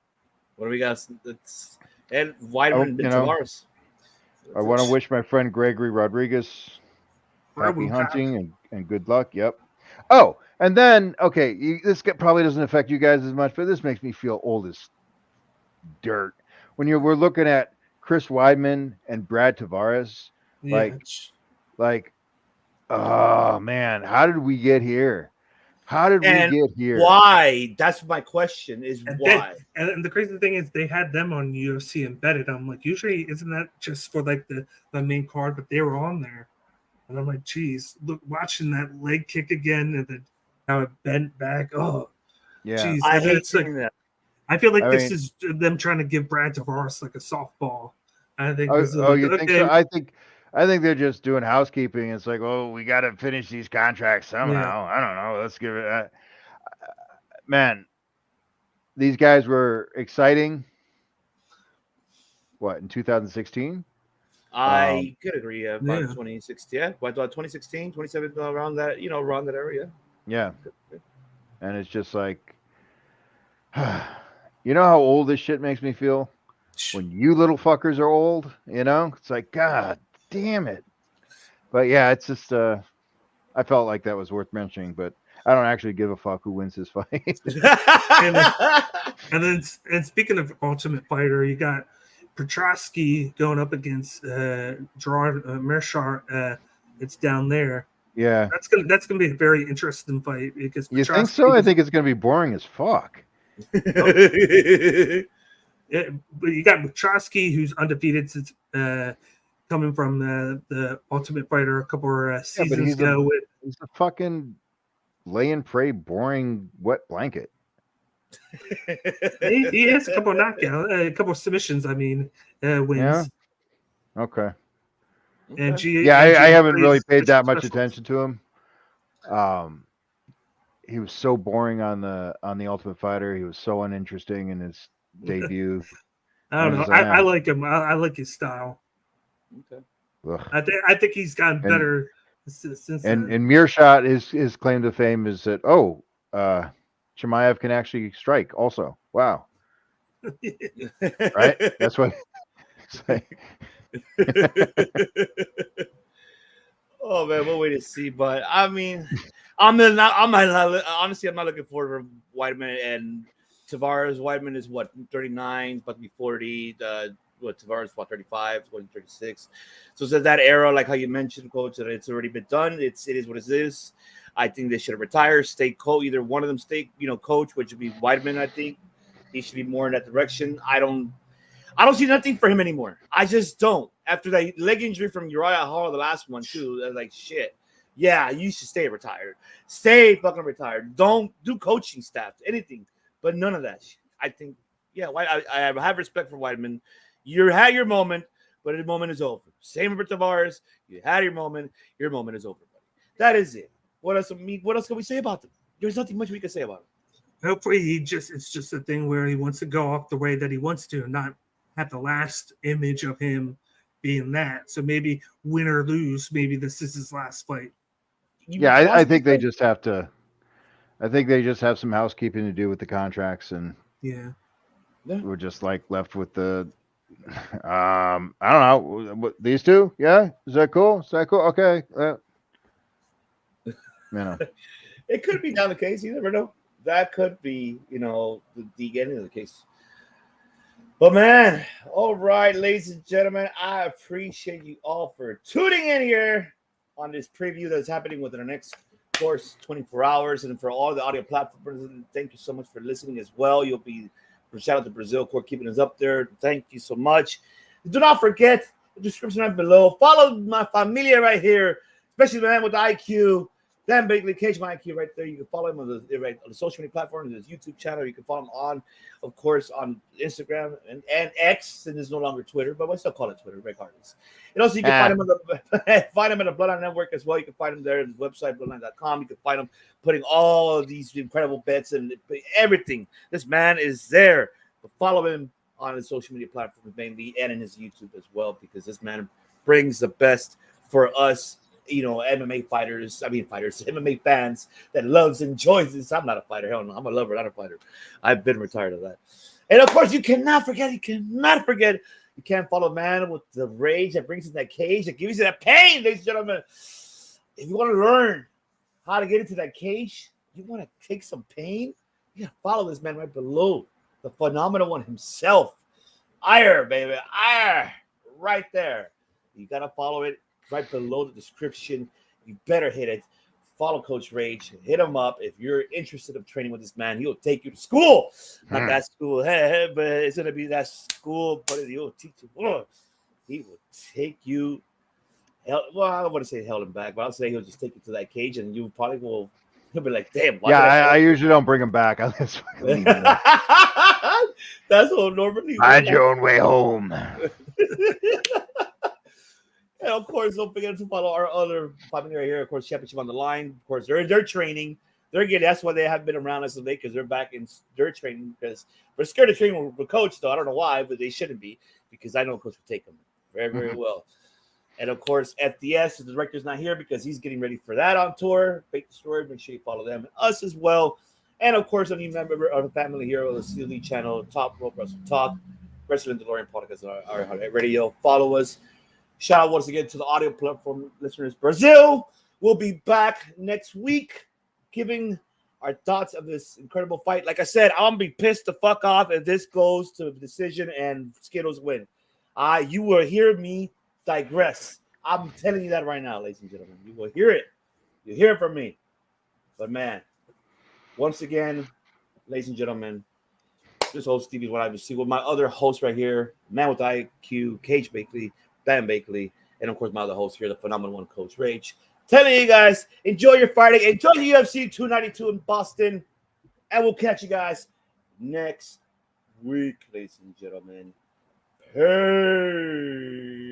What do we got? It's and Weidman and Tavares. I want to wish my friend Gregory Rodriguez happy hunting and good luck. Yep. Oh, and then this probably doesn't affect you guys as much, but this makes me feel old as dirt when we're looking at Chris Weidman and Brad Tavares. Like, oh man, how did we get here? Why? That's my question. Is why? And the crazy thing is, they had them on UFC embedded. I'm like, usually isn't that just for like the main card? But they were on there, and I'm like, geez, look, watching that leg kick again, and then how it bent back. Oh, yeah. Geez, I hate seeing that. I feel like this is them trying to give Brad Tavares like a softball. I think. Think so? I think they're just doing housekeeping. It's like, we got to finish these contracts somehow. Yeah. I don't know. Let's give it. Man, these guys were exciting. What, in 2016? I could agree. About 2016. Yeah, 2016, 2017, around that area. Yeah. And it's just like, you know how old this shit makes me feel? When you little fuckers are old, it's like, God damn it. But yeah, it's just I felt like that was worth mentioning, but I don't actually give a fuck who wins this fight. and speaking of Ultimate Fighter, you got Petrosky going up against Gerard Mershar. It's down there. Yeah, that's gonna be a very interesting fight because you think so? I think it's gonna be boring as fuck. Yeah, but you got Petrosky, who's undefeated since coming from the Ultimate Fighter a couple of seasons ago. He's a fucking lay and pray, boring, wet blanket. he has a couple of knockouts, a couple of submissions. I mean, wins. Yeah. Okay. And I haven't really paid that much attention to him. He was so boring on the Ultimate Fighter. He was so uninteresting in his debut. I don't know. I like him. I like his style. Okay. I think he's gotten better since. And Mearshot, his claim to fame is that Chimaev can actually strike. Also, wow. Right? That's what. Oh man, we'll wait to see. But I mean, honestly, I'm not looking forward to Weidman and Tavares. Weidman is 39, about to be 40. Tavares 35, 36. So it's that era, like how you mentioned, Coach, that it's already been done. It is what it is. I think they should have retired, stay coach. Either one of them stay, coach, which would be Weidman. I think he should be more in that direction. I don't see nothing for him anymore. I just don't. After that leg injury from Uriah Hall, the last one too, I was like, shit. Yeah, you should stay retired. Stay fucking retired. Don't do coaching staff, anything, but none of that shit. I think, I have respect for Weidman. You had your moment, but the moment is over. Same for Tavares. You had your moment is over, buddy. That is it. What else can we say about them? There's nothing much we can say about him. Hopefully it's just a thing where he wants to go off the way that he wants to, and not have the last image of him being that. So maybe win or lose, maybe this is his last fight. I think they just have to. I think they just have some housekeeping to do with the contracts, and we're just like left with the. I don't know. These two, is that cool? Okay. It could be down the case. You never know. That could be, the end of the case. But man, all right, ladies and gentlemen, I appreciate you all for tuning in here on this preview that's happening within the next, of course, 24 hours. And for all the audio platforms, thank you so much for listening as well. Shout out to Brazil Court keeping us up there. Thank you so much. Do not forget the description right below. Follow my familia right here, especially the man with the IQ. Dan Bakley, Cage My IQ, right there. You can follow him on the social media platforms, his YouTube channel. You can follow him on, of course, on Instagram and X, and it's no longer Twitter, but we still call it Twitter, regardless. And also, you can find him on the Bloodline Network as well. You can find him there at his website, bloodline.com. You can find him putting all of these incredible bets and everything. This man is there. But follow him on his social media platforms mainly and in his YouTube as well, because this man brings the best for us, MMA MMA fans that loves, enjoys this. I'm not a fighter. Hell no. I'm a lover, not a fighter. I've been retired of that. And of course, you can't follow a man with the rage that brings in that cage, that gives you that pain, ladies and gentlemen. If you want to learn how to get into that cage, you want to take some pain, you got to follow this man right below. The phenomenal one himself. Ire, baby. Ire. Right there. You got to follow it right below the description. You better hit it. Follow Coach Rage. Hit him up. If you're interested in training with this man, he'll take you to school. Not that school, but it's going to be that school, but he'll teach you. He will take you. I don't want to say held him back, but I'll say he'll just take you to that cage, and you probably will. He'll be like, damn. I usually don't bring him back. I just leave him there. That's what normally. Find your own way home. And of course, don't forget to follow our other family right here. Of course, Championship on the Line. Of course, they're training. They're getting. That's why they haven't been around us today, because they're back in their training. Because we're scared of training with Coach, though. I don't know why, but they shouldn't be, because I know Coach will take them very, very well. And of course, FDS, the director's not here because he's getting ready for that on tour. Fake the story. Make sure you follow them and us as well. And of course, any member of the family here on the CLE channel, Top Rope Wrestling Talk, Wrestling DeLorean podcast, our radio. Follow us. Shout out once again to the audio platform listeners. Brazil will be back next week, giving our thoughts of this incredible fight. Like I said, I'm gonna be pissed the fuck off if this goes to a decision and Skittles win. You will hear me digress. I'm telling you that right now, ladies and gentlemen. You will hear it. You'll hear it from me. But man, once again, ladies and gentlemen, this host Stevie's what I see with my other host right here, man with IQ, Cage Bakley, Dan Bakley, and of course my other host here, the phenomenal one, Coach Rage. Telling you guys, enjoy your Friday, enjoy the UFC 292 in Boston, and we'll catch you guys next week, ladies and gentlemen. Hey.